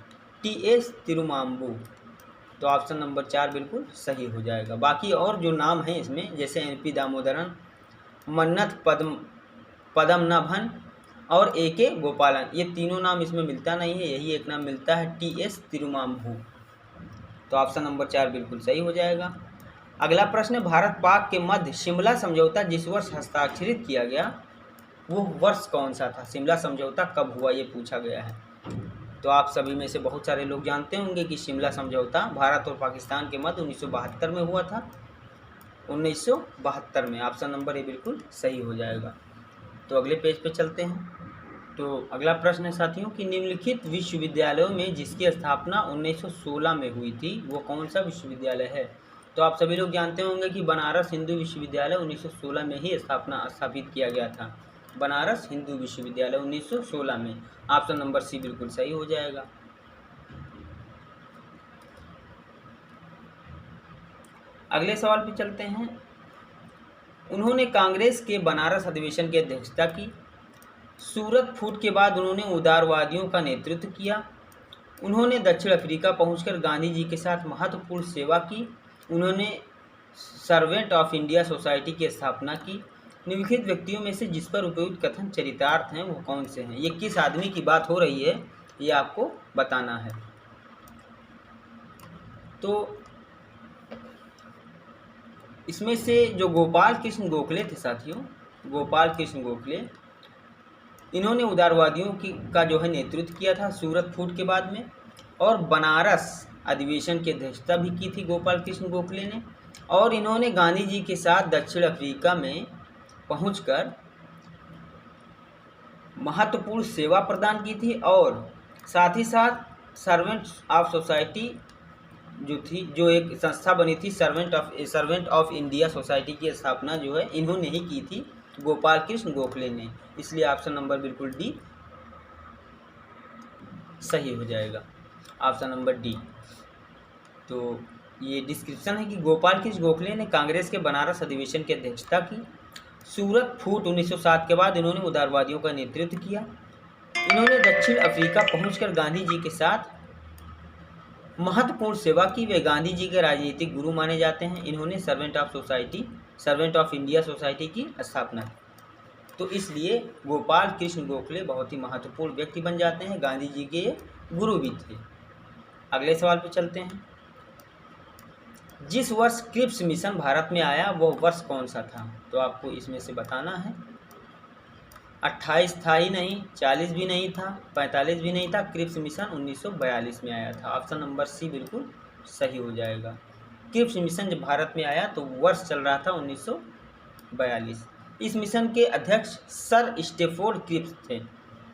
A: T.S. तिरुमाम्बू। तो ऑप्शन नंबर 4 बिल्कुल सही हो जाएगा। बाकी और जो नाम हैं इसमें, जैसे N.P. दामोदरन, मन्नथ पद्मनाभन और A.K. गोपालन, ये तीनों नाम इसमें मिलता नहीं है, यही एक नाम मिलता है T.S. तिरुमाम्बू। तो ऑप्शन नंबर 4 बिल्कुल सही हो जाएगा। अगला प्रश्न, भारत पाक के मध्य शिमला समझौता जिस वर्ष हस्ताक्षरित किया गया वो वर्ष कौन सा था? शिमला समझौता कब हुआ, ये पूछा गया है। तो आप सभी में से बहुत सारे लोग जानते होंगे कि शिमला समझौता भारत और पाकिस्तान के मध्य 1972 में हुआ था। 1972 में, ऑप्शन नंबर ए बिल्कुल सही हो जाएगा। तो अगले पेज पे चलते हैं। तो अगला प्रश्न है साथियों कि निम्नलिखित विश्वविद्यालयों में जिसकी स्थापना 1916 में हुई थी वो कौन सा विश्वविद्यालय है? तो आप सभी लोग जानते होंगे कि बनारस हिंदू विश्वविद्यालय 1916 में ही स्थापित किया गया था। बनारस हिंदू विश्वविद्यालय 1916 में, ऑप्शन नंबर सी बिल्कुल सही हो जाएगा। अगले सवाल पे चलते हैं। उन्होंने कांग्रेस के बनारस अधिवेशन की अध्यक्षता की। सूरत फूट के बाद उन्होंने उदारवादियों का नेतृत्व किया। उन्होंने दक्षिण अफ्रीका पहुंचकर गांधी जी के साथ महत्वपूर्ण सेवा की। उन्होंने सर्वेंट ऑफ इंडिया सोसाइटी की स्थापना की। निम्नलिखित व्यक्तियों में से जिस पर उपयुक्त कथन चरितार्थ हैं वो कौन से हैं? ये किस आदमी की बात हो रही है ये आपको बताना है। तो इसमें से जो गोपाल कृष्ण गोखले थे साथियों, गोपाल कृष्ण गोखले, इन्होंने उदारवादियों का जो है नेतृत्व किया था सूरत फूट के बाद में, और बनारस अधिवेशन की अध्यक्षता भी की थी गोपाल कृष्ण गोखले ने। और इन्होंने गांधी जी के साथ दक्षिण अफ्रीका में पहुंचकर महत्वपूर्ण सेवा प्रदान की थी, और साथ ही साथ सर्वेंट ऑफ सोसाइटी जो थी, जो एक संस्था बनी थी सर्वेंट ऑफ इंडिया सोसाइटी की स्थापना जो है इन्होंने ही की थी, गोपाल कृष्ण गोखले ने। इसलिए ऑप्शन नंबर बिल्कुल डी सही हो जाएगा, ऑप्शन नंबर डी। तो ये डिस्क्रिप्शन है कि गोपाल कृष्ण गोखले ने कांग्रेस के बनारस अधिवेशन की अध्यक्षता की। सूरत फूट 1907 के बाद इन्होंने उदारवादियों का नेतृत्व किया। इन्होंने दक्षिण अफ्रीका पहुंचकर गांधी जी के साथ महत्वपूर्ण सेवा की। वे गांधी जी के राजनीतिक गुरु माने जाते हैं। इन्होंने सर्वेंट ऑफ इंडिया सोसाइटी की स्थापना की। तो इसलिए गोपाल कृष्ण गोखले बहुत ही महत्वपूर्ण व्यक्ति बन जाते हैं, गांधी जी के गुरु भी थे। अगले सवाल पर चलते हैं। जिस वर्ष क्रिप्स मिशन भारत में आया वह वर्ष कौन सा था? तो आपको इसमें से बताना है। 28 था ही नहीं, 40 भी नहीं था, 45 भी नहीं था। क्रिप्स मिशन 1942 में आया था। ऑप्शन नंबर सी बिल्कुल सही हो जाएगा। क्रिप्स मिशन जब भारत में आया तो वर्ष चल रहा था 1942। इस मिशन के अध्यक्ष सर स्टैफोर्ड क्रिप्स थे।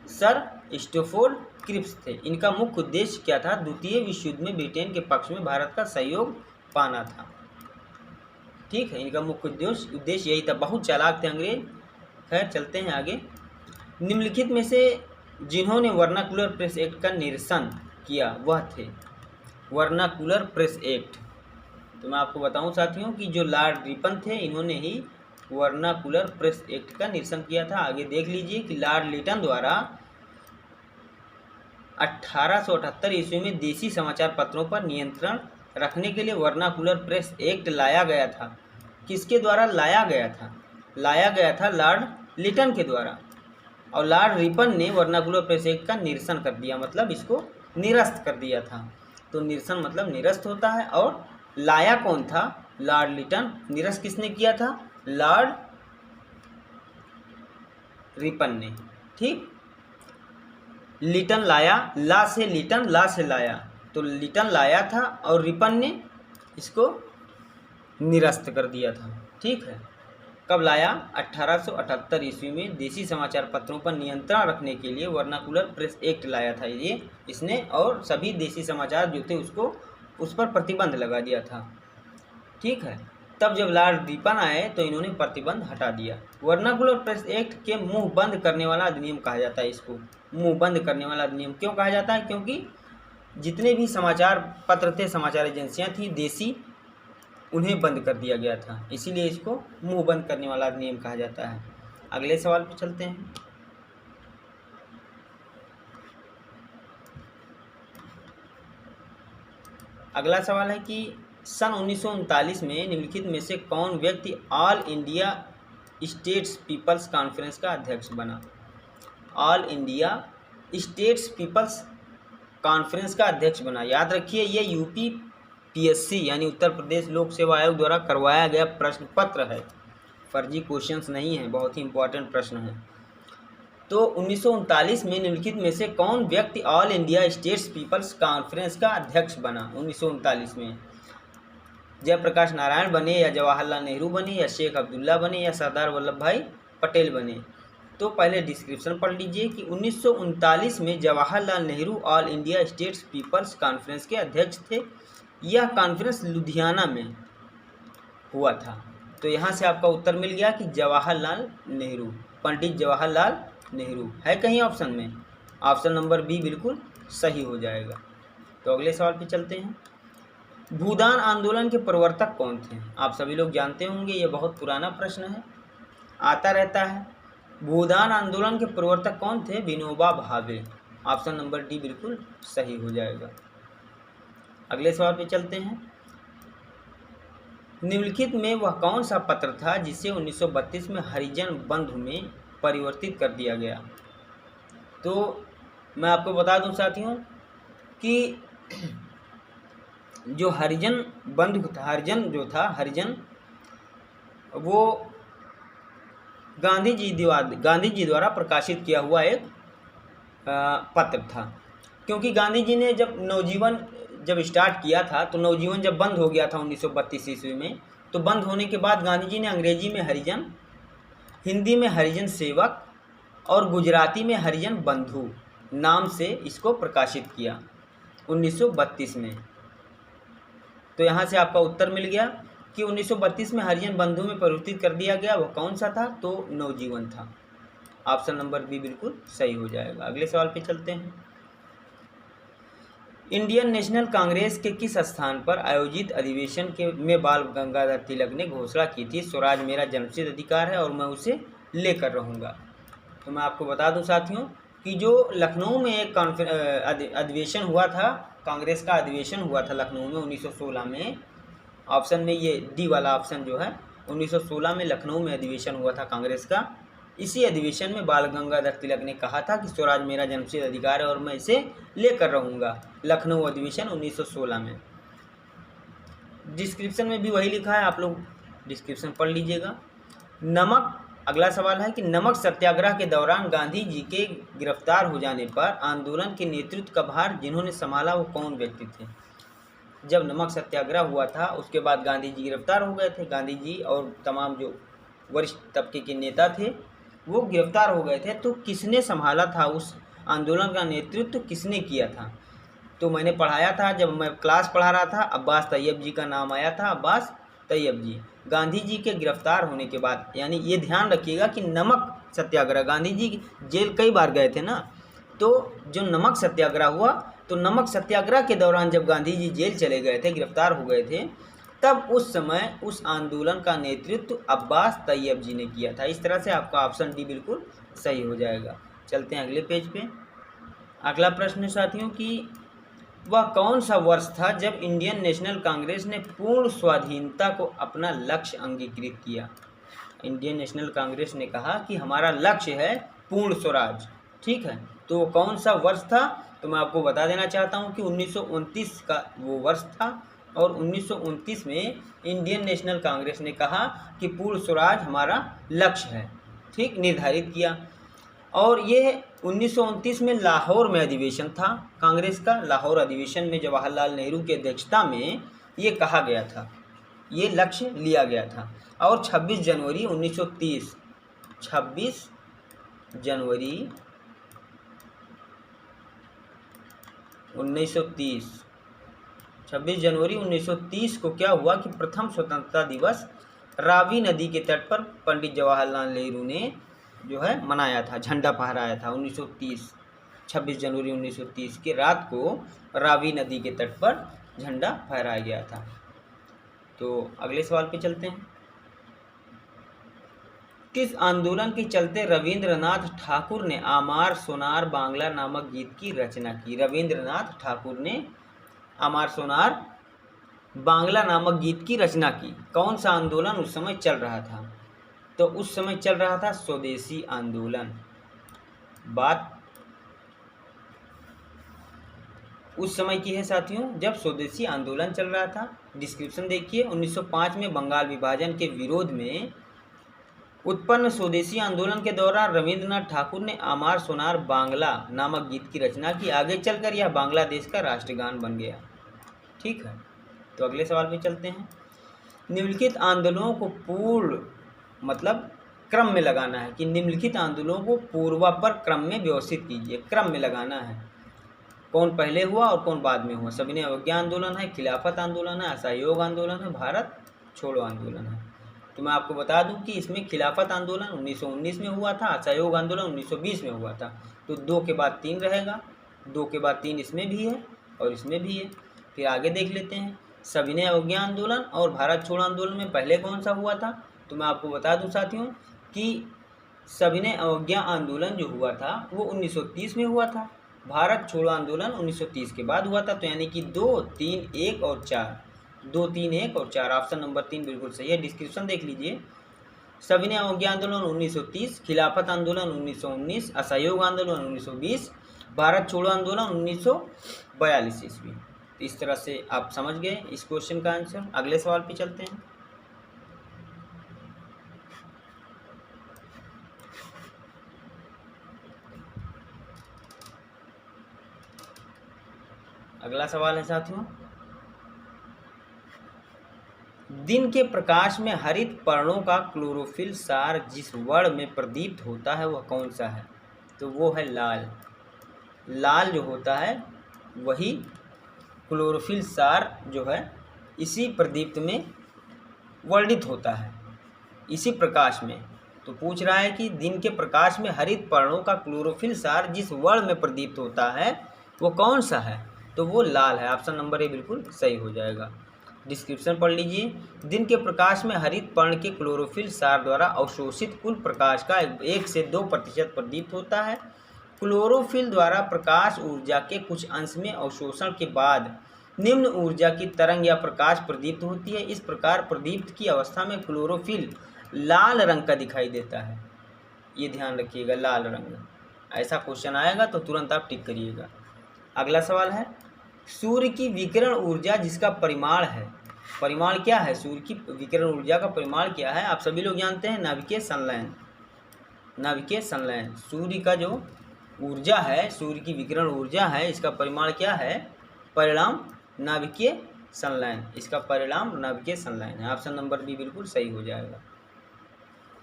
A: सर स्टैफोर्ड क्रिप्स थे। इनका मुख्य उद्देश्य क्या था? द्वितीय विश्व युद्ध में ब्रिटेन के पक्ष में भारत का सहयोग पाना था। ठीक है, इनका मुख्य उद्देश्य यही था। बहुत चालाक थे अंग्रेज। खैर चलते हैं आगे। निम्नलिखित में से जिन्होंने वर्नाकुलर प्रेस एक्ट का निरसन किया वह थे। वर्नाकुलर प्रेस एक्ट, तो मैं आपको बताऊं साथियों कि जो लॉर्ड रिपन थे इन्होंने ही वर्नाकुलर प्रेस एक्ट का निरसन किया था। आगे देख लीजिए कि लॉर्ड लिटन द्वारा 1878 ईस्वी में देसी समाचार पत्रों पर नियंत्रण रखने के लिए वर्नाकुलर प्रेस एक्ट लाया गया था। किसके द्वारा लाया गया था? लाया गया था लॉर्ड लिटन के द्वारा। और लॉर्ड रिपन ने वर्नाकुलर प्रेस एक्ट का निरसन कर दिया, मतलब इसको निरस्त कर दिया था। तो निरसन मतलब निरस्त होता है। और लाया कौन था? लॉर्ड लिटन। निरस्त किसने किया था? लॉर्ड रिपन ने। ठीक, लिटन लाया, ला से लिटन, ला से लाया, तो लिटन लाया था और रिपन ने इसको निरस्त कर दिया था। ठीक है, कब लाया? 1878 ईस्वी में देसी समाचार पत्रों पर नियंत्रण रखने के लिए वर्नाकुलर प्रेस एक्ट लाया था ये इसने, और सभी देसी समाचार जो थे उसको उस पर प्रतिबंध लगा दिया था। ठीक है, तब जब लॉर्ड रिपन आए तो इन्होंने प्रतिबंध हटा दिया। वर्नाकुलर प्रेस एक्ट के मुंह बंद करने वाला अधिनियम कहा जाता है इसको। मुंह बंद करने वाला अधिनियम क्यों कहा जाता है? क्योंकि जितने भी समाचार पत्र थे, समाचार एजेंसियां थी देसी, उन्हें बंद कर दिया गया था। इसीलिए इसको मुंह बंद करने वाला अधिनियम कहा जाता है। अगले सवाल पे चलते हैं। अगला सवाल है कि सन 1939 में निम्नलिखित में से कौन व्यक्ति All India States People's Conference का अध्यक्ष बना? All India States People's Conference का अध्यक्ष बना। याद रखिए, ये यूपी पीएससी यानी उत्तर प्रदेश लोक सेवा आयोग द्वारा करवाया गया प्रश्न पत्र है, फर्जी क्वेश्चंस नहीं है, बहुत ही इंपॉर्टेंट प्रश्न है। तो 1939 में निम्नलिखित में से कौन व्यक्ति All India States People's Conference का अध्यक्ष बना? 1939 में जयप्रकाश नारायण बने, या जवाहरलाल नेहरू बने, या शेख अब्दुल्ला बने, या सरदार वल्लभ भाई पटेल बने? तो पहले डिस्क्रिप्शन पढ़ लीजिए कि 1939 में Jawaharlal Nehru All India States People's Conference के अध्यक्ष थे। यह कॉन्फ्रेंस लुधियाना में हुआ था। तो यहाँ से आपका उत्तर मिल गया कि जवाहरलाल नेहरू, पंडित जवाहरलाल नेहरू है कहीं ऑप्शन में? ऑप्शन नंबर बी बिल्कुल सही हो जाएगा। तो अगले सवाल पे चलते हैं। भूदान आंदोलन के प्रवर्तक कौन थे? आप सभी लोग जानते होंगे, ये बहुत पुराना प्रश्न है, आता रहता है। भूदान आंदोलन के प्रवर्तक कौन थे? Vinoba Bhave. Option number D बिल्कुल सही हो जाएगा। अगले सवाल पे चलते हैं। निम्नलिखित में वह कौन सा पत्र था जिसे 1932 में हरिजन बंधु में परिवर्तित कर दिया गया? तो मैं आपको बता दूं साथियों कि जो हरिजन बंधु था, हरिजन वो गांधी जी द्वारा प्रकाशित किया हुआ एक पत्र था। क्योंकि गांधी जी ने जब नवजीवन स्टार्ट किया था, तो नवजीवन जब बंद हो गया था 1932 ईस्वी में, तो बंद होने के बाद गांधी जी ने अंग्रेजी में हरिजन, हिंदी में हरिजन सेवक और गुजराती में हरिजन बंधु नाम से इसको प्रकाशित किया 1932 में। तो यहाँ से आपका उत्तर मिल गया कि 1932 में हरिजन बंधु में परिवर्तित कर दिया गया। वह कौन सा था? तो नवजीवन था। ऑप्शन नंबर बी बिल्कुल सही हो जाएगा। अगले सवाल पे चलते हैं। इंडियन नेशनल कांग्रेस के किस स्थान पर आयोजित अधिवेशन में बाल गंगाधर तिलक ने घोषणा की थी, स्वराज मेरा जन्मसिद्ध अधिकार है और मैं उसे लेकर रहूँगा? तो मैं आपको बता दूं साथियों कि जो लखनऊ में एक अधिवेशन हुआ था, कांग्रेस का अधिवेशन हुआ था लखनऊ में 1916 में। ऑप्शन में ये डी वाला ऑप्शन जो है, 1916 में लखनऊ में अधिवेशन हुआ था कांग्रेस का। इसी अधिवेशन में बाल गंगाधर तिलक ने कहा था कि स्वराज मेरा जन्मसिद्ध अधिकार है और मैं इसे लेकर रहूँगा। लखनऊ अधिवेशन 1916 में। डिस्क्रिप्शन में भी वही लिखा है, आप लोग डिस्क्रिप्शन पढ़ लीजिएगा। अगला सवाल है कि नमक सत्याग्रह के दौरान गांधी जी के गिरफ्तार हो जाने पर आंदोलन के नेतृत्व का भार जिन्होंने संभाला वो कौन व्यक्ति थे? जब नमक सत्याग्रह हुआ था उसके बाद गांधी जी गिरफ्तार हो गए थे। गांधी जी और तमाम जो वरिष्ठ तबके के नेता थे वो गिरफ्तार हो गए थे। तो किसने संभाला था उस आंदोलन का नेतृत्व, किसने किया था? तो मैंने पढ़ाया था, जब मैं क्लास पढ़ा रहा था, अब्बास तैयब जी का नाम आया था। अब्बास तैयब जी गांधी जी के गिरफ्तार होने के बाद, यानी ये ध्यान रखिएगा कि नमक सत्याग्रह, गांधी जी जेल कई बार गए थे ना, तो जो नमक सत्याग्रह हुआ, तो नमक सत्याग्रह के दौरान जब गांधी जी जेल चले गए थे, गिरफ्तार हो गए थे, तब उस समय उस आंदोलन का नेतृत्व अब्बास तैयब जी ने किया था। इस तरह से आपका ऑप्शन डी बिल्कुल सही हो जाएगा। चलते हैं अगले पेज पे। अगला प्रश्न साथियों कि वह कौन सा वर्ष था जब इंडियन नेशनल कांग्रेस ने पूर्ण स्वाधीनता को अपना लक्ष्य अंगीकृत किया? इंडियन नेशनल कांग्रेस ने कहा कि हमारा लक्ष्य है पूर्ण स्वराज, ठीक है। तो वो कौन सा वर्ष था? तो मैं आपको बता देना चाहता हूँ कि 1929 का वो वर्ष था, और 1929 में इंडियन नेशनल कांग्रेस ने कहा कि पूर्ण स्वराज हमारा लक्ष्य है, ठीक, निर्धारित किया। और ये 1929 में लाहौर में अधिवेशन था कांग्रेस का। लाहौर अधिवेशन में जवाहरलाल नेहरू की अध्यक्षता में ये कहा गया था, ये लक्ष्य लिया गया था। और 26 जनवरी 1930 26 जनवरी 1930 को क्या हुआ कि प्रथम स्वतंत्रता दिवस रावी नदी के तट पर पंडित जवाहरलाल नेहरू ने जो है मनाया था, झंडा फहराया था 1930 26 जनवरी 1930 की रात को रावी नदी के तट पर झंडा फहराया गया था। तो अगले सवाल पे चलते हैं। किस आंदोलन के चलते रविंद्रनाथ ठाकुर ने आमार सोनार बांग्ला नामक गीत की रचना की? रविंद्रनाथ ठाकुर ने आमार सोनार बांग्ला नामक गीत की रचना की। कौन सा आंदोलन उस समय चल रहा था? तो उस समय चल रहा था स्वदेशी आंदोलन। बात उस समय की है साथियों जब स्वदेशी आंदोलन चल रहा था। डिस्क्रिप्शन देखिए। 1905 में बंगाल विभाजन के विरोध में उत्पन्न स्वदेशी आंदोलन के दौरान रविंद्रनाथ ठाकुर ने आमार सोनार बांग्ला नामक गीत की रचना की। आगे चलकर यह बांग्लादेश का राष्ट्रगान बन गया। ठीक है, तो अगले सवाल पे चलते हैं। निम्नलिखित आंदोलनों को पूर्ण मतलब क्रम में लगाना है कि निम्नलिखित आंदोलनों को पूर्वापर क्रम में व्यवस्थित कीजिए। क्रम में लगाना है, कौन पहले हुआ और कौन बाद में हुआ। सविनय अवज्ञा आंदोलन है, खिलाफत आंदोलन है, असहयोग आंदोलन है, भारत छोड़ो आंदोलन है। तो मैं आपको बता दूं कि इसमें खिलाफत आंदोलन 1919 में हुआ था, असहयोग आंदोलन 1920 में हुआ था। तो 2 के बाद 3 रहेगा, 2 के बाद 3 इसमें भी है और इसमें भी है। फिर आगे देख लेते हैं। सविनय अवज्ञा आंदोलन और भारत छोड़ो आंदोलन में पहले कौन सा हुआ था? तो मैं आपको बता दूं साथियों कि सविनय अवज्ञा आंदोलन जो हुआ था वो 1930 में हुआ था। भारत छोड़ो आंदोलन 1930 के बाद हुआ था। तो यानी कि 2, 3, 1 और 4, 2, 3, 1 और 4, ऑप्शन नंबर 3 बिल्कुल सही है। डिस्क्रिप्शन देख लीजिए। सविनय अवज्ञा आंदोलन 1930, खिलाफत आंदोलन 1919, असहयोग आंदोलन 1920, भारत छोड़ो आंदोलन 1942 ईस्वी। तो इस तरह से आप समझ गए इस क्वेश्चन का आंसर। अगले सवाल पे चलते हैं। अगला सवाल है साथियों, दिन के प्रकाश में हरित पर्णों का क्लोरोफिल सार जिस वर्ण में प्रदीप्त होता है वह कौन सा है? तो वो है लाल। लाल जो होता है वही क्लोरोफिल सार जो है इसी प्रदीप्त में वर्णित होता है, इसी प्रकाश में। तो पूछ रहा है कि दिन के प्रकाश में हरित पर्णों का क्लोरोफिल सार जिस वर्ण में प्रदीप्त होता है वो कौन सा है? तो वो लाल है। ऑप्शन नंबर ए बिल्कुल सही हो जाएगा। डिस्क्रिप्शन पढ़ लीजिए। दिन के प्रकाश में हरित पर्ण के क्लोरोफिल सार द्वारा अवशोषित कुल प्रकाश का 1 से 2% प्रदीप्त होता है। क्लोरोफिल द्वारा प्रकाश ऊर्जा के कुछ अंश में अवशोषण के बाद निम्न ऊर्जा की तरंग या प्रकाश प्रदीप्त होती है। इस प्रकार प्रदीप्त की अवस्था में क्लोरोफिल लाल रंग का दिखाई देता है। ये ध्यान रखिएगा, लाल रंग। ऐसा क्वेश्चन आएगा तो तुरंत आप टिक करिएगा। अगला सवाल है, सूर्य की विकिरण ऊर्जा जिसका परिमाण है, परिमाण क्या है? सूर्य की विकिरण ऊर्जा का परिमाण क्या है? आप सभी लोग जानते हैं, नाभिकीय संलयन। नाभिकीय संलयन सूर्य का जो ऊर्जा है, सूर्य की विकिरण ऊर्जा है, इसका परिमाण क्या है? परिणाम नाभिकीय संलयन। इसका परिणाम नाभिकीय संलयन है। ऑप्शन नंबर बी बिल्कुल सही हो जाएगा।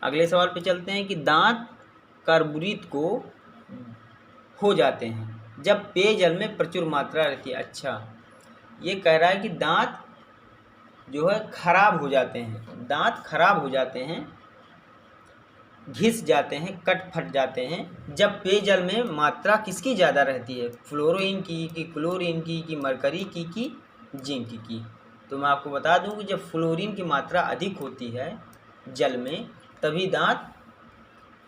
A: अगले सवाल पे चलते हैं कि दांत कर्बुरित को हो जाते हैं जब पेयजल में प्रचुर मात्रा रहती है। अच्छा, ये कह रहा है कि दांत जो है खराब हो जाते हैं, दांत खराब हो जाते हैं, घिस जाते हैं, कट फट जाते हैं जब पेयजल में मात्रा किसकी ज़्यादा रहती है? फ्लोरीन की कि क्लोरीन की कि मरकरी की कि जिंक की? तो मैं आपको बता दूं कि जब फ्लोरीन की मात्रा अधिक होती है जल में तभी दांत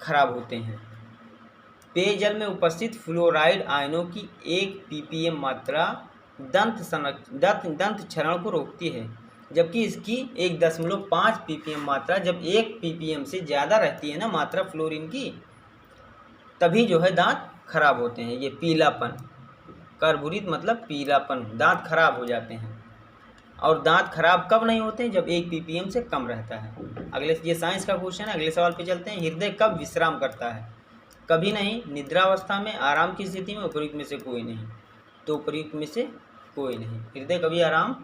A: खराब होते हैं। पेयजल में उपस्थित फ्लोराइड आयनों की 1 ppm मात्रा दंत क्षरण को रोकती है, जबकि इसकी 1.5 ppm मात्रा, जब 1 ppm से ज़्यादा रहती है ना मात्रा फ्लोरीन की, तभी जो है दांत खराब होते हैं। ये पीलापन, कर्बुरित मतलब पीलापन, दांत खराब हो जाते हैं। और दांत खराब कब नहीं होते हैं? जब 1 ppm से कम रहता है। अगले, ये साइंस का क्वेश्चन है। अगले सवाल पे चलते हैं। हृदय कब विश्राम करता है? कभी नहीं, निद्रावस्था में, आराम की स्थिति में, उपयुक्त में से कोई नहीं। तो उपयुक्त में से कोई नहीं। हृदय कभी आराम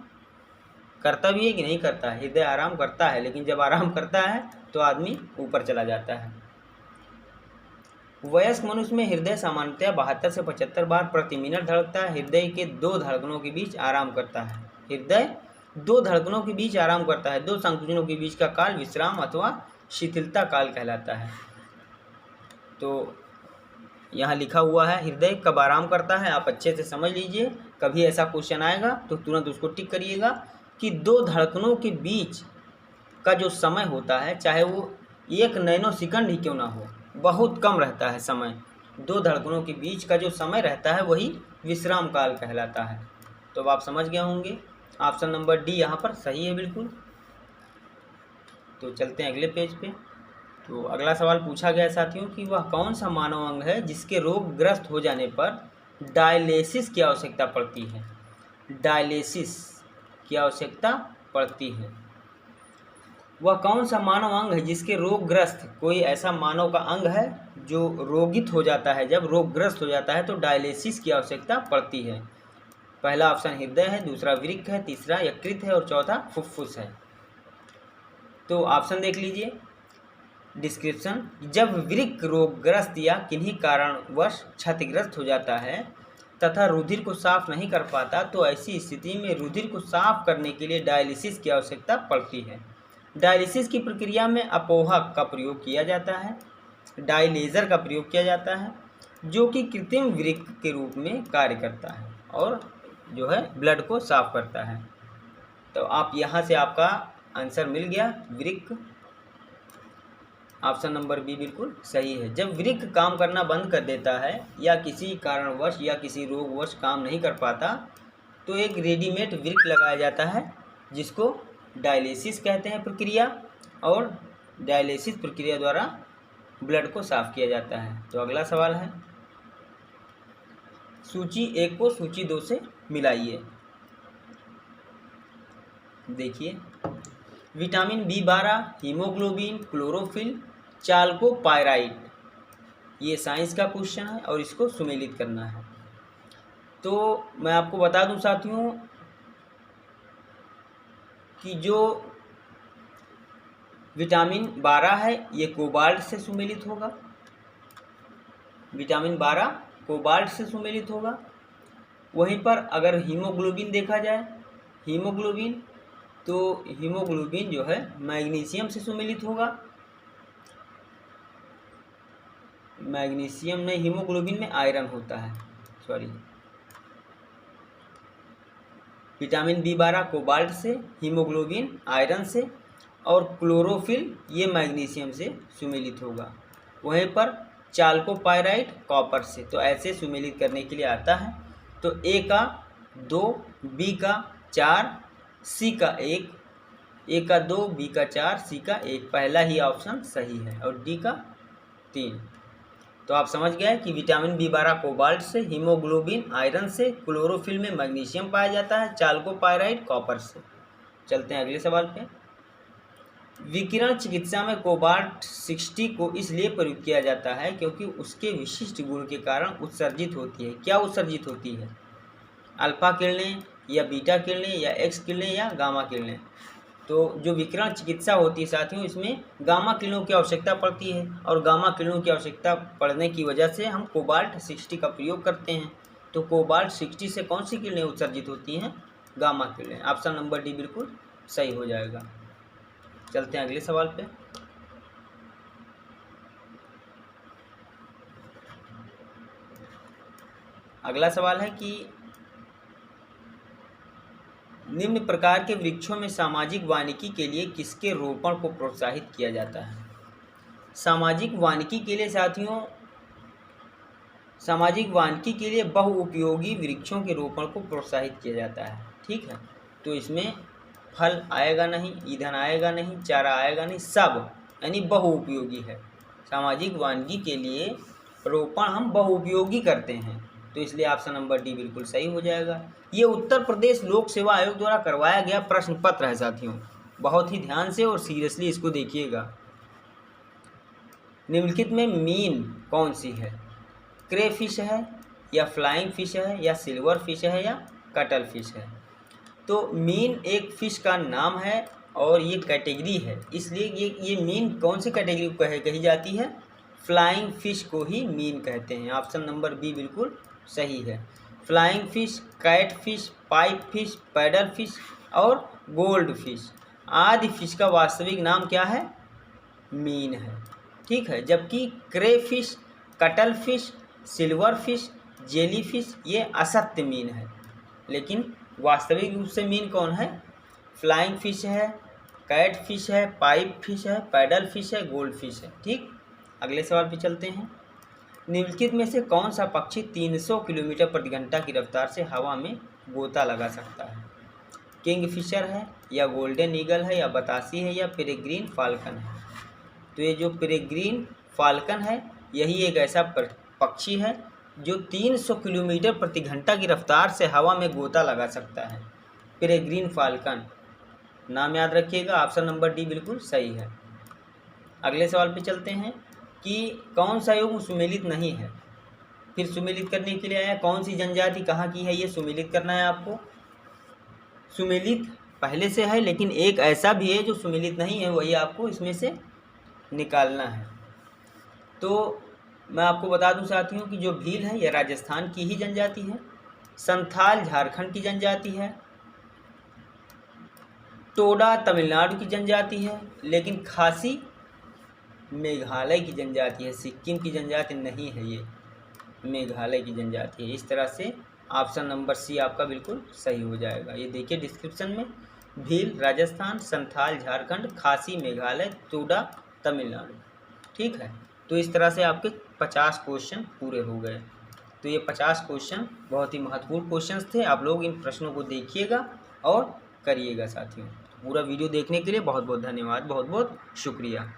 A: करता भी है कि नहीं करता है? हृदय आराम करता है, लेकिन जब आराम करता है तो आदमी ऊपर चला जाता है। वयस्क मनुष्य में हृदय सामान्यतः 72 से 75 बार प्रति मिनट धड़कता है। हृदय के 2 धड़कनों के बीच आराम करता है। हृदय 2 धड़कनों के बीच आराम करता है। 2 संकुचनों के बीच का काल विश्राम अथवा शिथिलता काल कहलाता है। तो यहाँ लिखा हुआ है हृदय कब आराम करता है, आप अच्छे से समझ लीजिए। कभी ऐसा क्वेश्चन आएगा तो तुरंत उसको टिक करिएगा कि दो धड़कनों के बीच का जो समय होता है, चाहे वो 1 नैनो सेकंड ही क्यों ना हो, बहुत कम रहता है समय। दो धड़कनों के बीच का जो समय रहता है वही विश्राम काल कहलाता है। तो अब आप समझ गए होंगे, ऑप्शन नंबर डी यहाँ पर सही है बिल्कुल। तो चलते हैं अगले पेज पे। तो अगला सवाल पूछा गया साथियों कि वह कौन सा मानव अंग है जिसके रोगग्रस्त हो जाने पर डायलिसिस की आवश्यकता पड़ती है। डायलिसिस की आवश्यकता पड़ती है। वह कौन सा मानव अंग है जिसके रोगग्रस्त, कोई ऐसा मानव का अंग है जो रोगित हो जाता है, जब रोगग्रस्त हो जाता है तो डायलिसिस की आवश्यकता पड़ती है। पहला ऑप्शन हृदय है, दूसरा वृक्क है, तीसरा यकृत है और चौथा फुफ्फुस है। तो ऑप्शन देख लीजिए डिस्क्रिप्शन। जब वृक्क रोगग्रस्त या किन्हीं कारणवश क्षतिग्रस्त हो जाता है तथा रुधिर को साफ नहीं कर पाता तो ऐसी स्थिति में रुधिर को साफ करने के लिए डायलिसिस की आवश्यकता पड़ती है। डायलिसिस की प्रक्रिया में अपोहक का प्रयोग किया जाता है, डायलेजर का प्रयोग किया जाता है, जो कि कृत्रिम वृक्क के रूप में कार्य करता है और जो है ब्लड को साफ करता है। तो आप यहाँ से आपका आंसर मिल गया वृक्क, ऑप्शन नंबर बी बिल्कुल सही है। जब वृक्क काम करना बंद कर देता है या किसी कारणवश या किसी रोगवश काम नहीं कर पाता तो एक रेडीमेड वृक्क लगाया जाता है जिसको डायलिसिस कहते हैं प्रक्रिया, और डायलिसिस प्रक्रिया द्वारा ब्लड को साफ किया जाता है। तो अगला सवाल है, सूची 1 को सूची 2 से मिलाइए। देखिए विटामिन B12, हीमोग्लोबिन, क्लोरोफिल, चाल्कोपाइराइड, ये साइंस का क्वेश्चन है और इसको सुमेलित करना है। तो मैं आपको बता दूं साथियों कि जो विटामिन 12 है ये कोबाल्ट से सुमेलित होगा, विटामिन 12 कोबाल्ट से सुमेलित होगा। वहीं पर अगर हीमोग्लोबिन देखा जाए, हीमोग्लोबिन, तो हीमोग्लोबिन जो है मैग्नीशियम से सुमेलित होगा। मैग्नीशियम में, हीमोग्लोबिन में आयरन होता है, सॉरी। विटामिन B12 कोबाल्ट से, हीमोग्लोबिन आयरन से और क्लोरोफिल ये मैग्नीशियम से सुमेलित होगा। वहीं पर चाल्कोपाइराइड कॉपर से। तो ऐसे सुमेलित करने के लिए आता है। तो ए का 2, बी का 4, सी का 1, ए का 2, बी का 4, सी का 1, पहला ही ऑप्शन सही है, और डी का 3। तो आप समझ गए कि विटामिन B12 कोबाल्ट से, हीमोग्लोबिन आयरन से, क्लोरोफिल में मैग्नीशियम पाया जाता है, चाल्कोपाइराइड कॉपर से। चलते हैं अगले सवाल पे। विकिरण चिकित्सा में कोबाल्ट 60 को इसलिए प्रयोग किया जाता है क्योंकि उसके विशिष्ट गुण के कारण उत्सर्जित होती है। क्या उत्सर्जित होती है? अल्फा किरणें या बीटा किरणें या एक्स किरणें या गामा किरणें। तो जो विकिरण चिकित्सा होती है साथियों, इसमें गामा किरणों की आवश्यकता पड़ती है, और गामा किरणों की आवश्यकता पड़ने की वजह से हम कोबाल्ट 60 का प्रयोग करते हैं। तो कोबाल्ट 60 से कौन सी किरणें उत्सर्जित होती हैं? गामा किरणें। ऑप्शन नंबर डी बिल्कुल सही हो जाएगा। चलते हैं अगले सवाल पे। अगला सवाल है कि निम्न प्रकार के वृक्षों में सामाजिक वानिकी के लिए किसके रोपण को प्रोत्साहित किया जाता है? सामाजिक वानिकी के लिए साथियों, सामाजिक वानिकी के लिए बहुउपयोगी वृक्षों के रोपण को प्रोत्साहित किया जाता है। ठीक है, तो इसमें फल आएगा नहीं, ईंधन आएगा नहीं, चारा आएगा नहीं, सब यानी बहुउपयोगी है। सामाजिक वानिकी के लिए रोपण हम बहुउपयोगी करते हैं, तो इसलिए ऑप्शन नंबर डी बिल्कुल सही हो जाएगा। ये उत्तर प्रदेश लोक सेवा आयोग द्वारा करवाया गया प्रश्न पत्र है साथियों, बहुत ही ध्यान से और सीरियसली इसको देखिएगा। निम्नलिखित में मीन कौन सी है? क्रे फिश है या फ्लाइंग फिश है या सिल्वर फिश है या कटल फिश है? तो मीन एक फिश का नाम है और ये कैटेगरी है, इसलिए ये मीन कौन सी कैटेगरी को कही जाती है? फ्लाइंग फिश को ही मीन कहते हैं। ऑप्शन नंबर बी बिल्कुल सही है। Flying fish, cat fish, pipe fish, paddle fish और गोल्ड फिश आदि फिश का वास्तविक नाम क्या है? मीन है। ठीक है, जबकि crayfish, cuttlefish, silverfish, jellyfish ये असत्य मीन है, लेकिन वास्तविक रूप से मीन कौन है? फ्लाइंग फिश है, कैट फिश है, पाइप फिश है, पैडल फिश है, गोल्ड फिश है। ठीक, अगले सवाल पे चलते हैं। निम्नलिखित में से कौन सा पक्षी 300 किलोमीटर प्रति घंटा की रफ्तार से हवा में गोता लगा सकता है? किंग फिशर है, या गोल्डन ईगल है, या बतासी है, या पेरेग्रीन फाल्कन है? तो ये जो पेरेग्रीन फाल्कन है यही एक ऐसा पक्षी है जो 300 किलोमीटर प्रति घंटा की रफ्तार से हवा में गोता लगा सकता है। पेरेग्रीन फाल्कन नाम याद रखिएगा, ऑप्शन नंबर डी बिल्कुल सही है। अगले सवाल पे चलते हैं कि कौन सा युग्म सुमेलित नहीं है? फिर सुमेलित करने के लिए आया, कौन सी जनजाति कहाँ की है ये सुमेलित करना है आपको। सुमेलित पहले से है, लेकिन एक ऐसा भी है जो सुमेलित नहीं है, वही आपको इसमें से निकालना है। तो मैं आपको बता दूं साथियों कि जो भील है यह राजस्थान की ही जनजाति है, संथाल झारखंड की जनजाति है, टोडा तमिलनाडु की जनजाति है, लेकिन खासी मेघालय की जनजाति है, सिक्किम की जनजाति नहीं है, ये मेघालय की जनजाति है। इस तरह से ऑप्शन नंबर सी आपका बिल्कुल सही हो जाएगा। ये देखिए डिस्क्रिप्शन में, भील राजस्थान, संथाल झारखंड, खासी मेघालय, टोडा तमिलनाडु। ठीक है, तो इस तरह से आपके 50 क्वेश्चन पूरे हो गए। तो ये 50 क्वेश्चन बहुत ही महत्वपूर्ण क्वेश्चंस थे। आप लोग इन प्रश्नों को देखिएगा और करिएगा साथियों। पूरा वीडियो देखने के लिए बहुत बहुत धन्यवाद, बहुत बहुत शुक्रिया।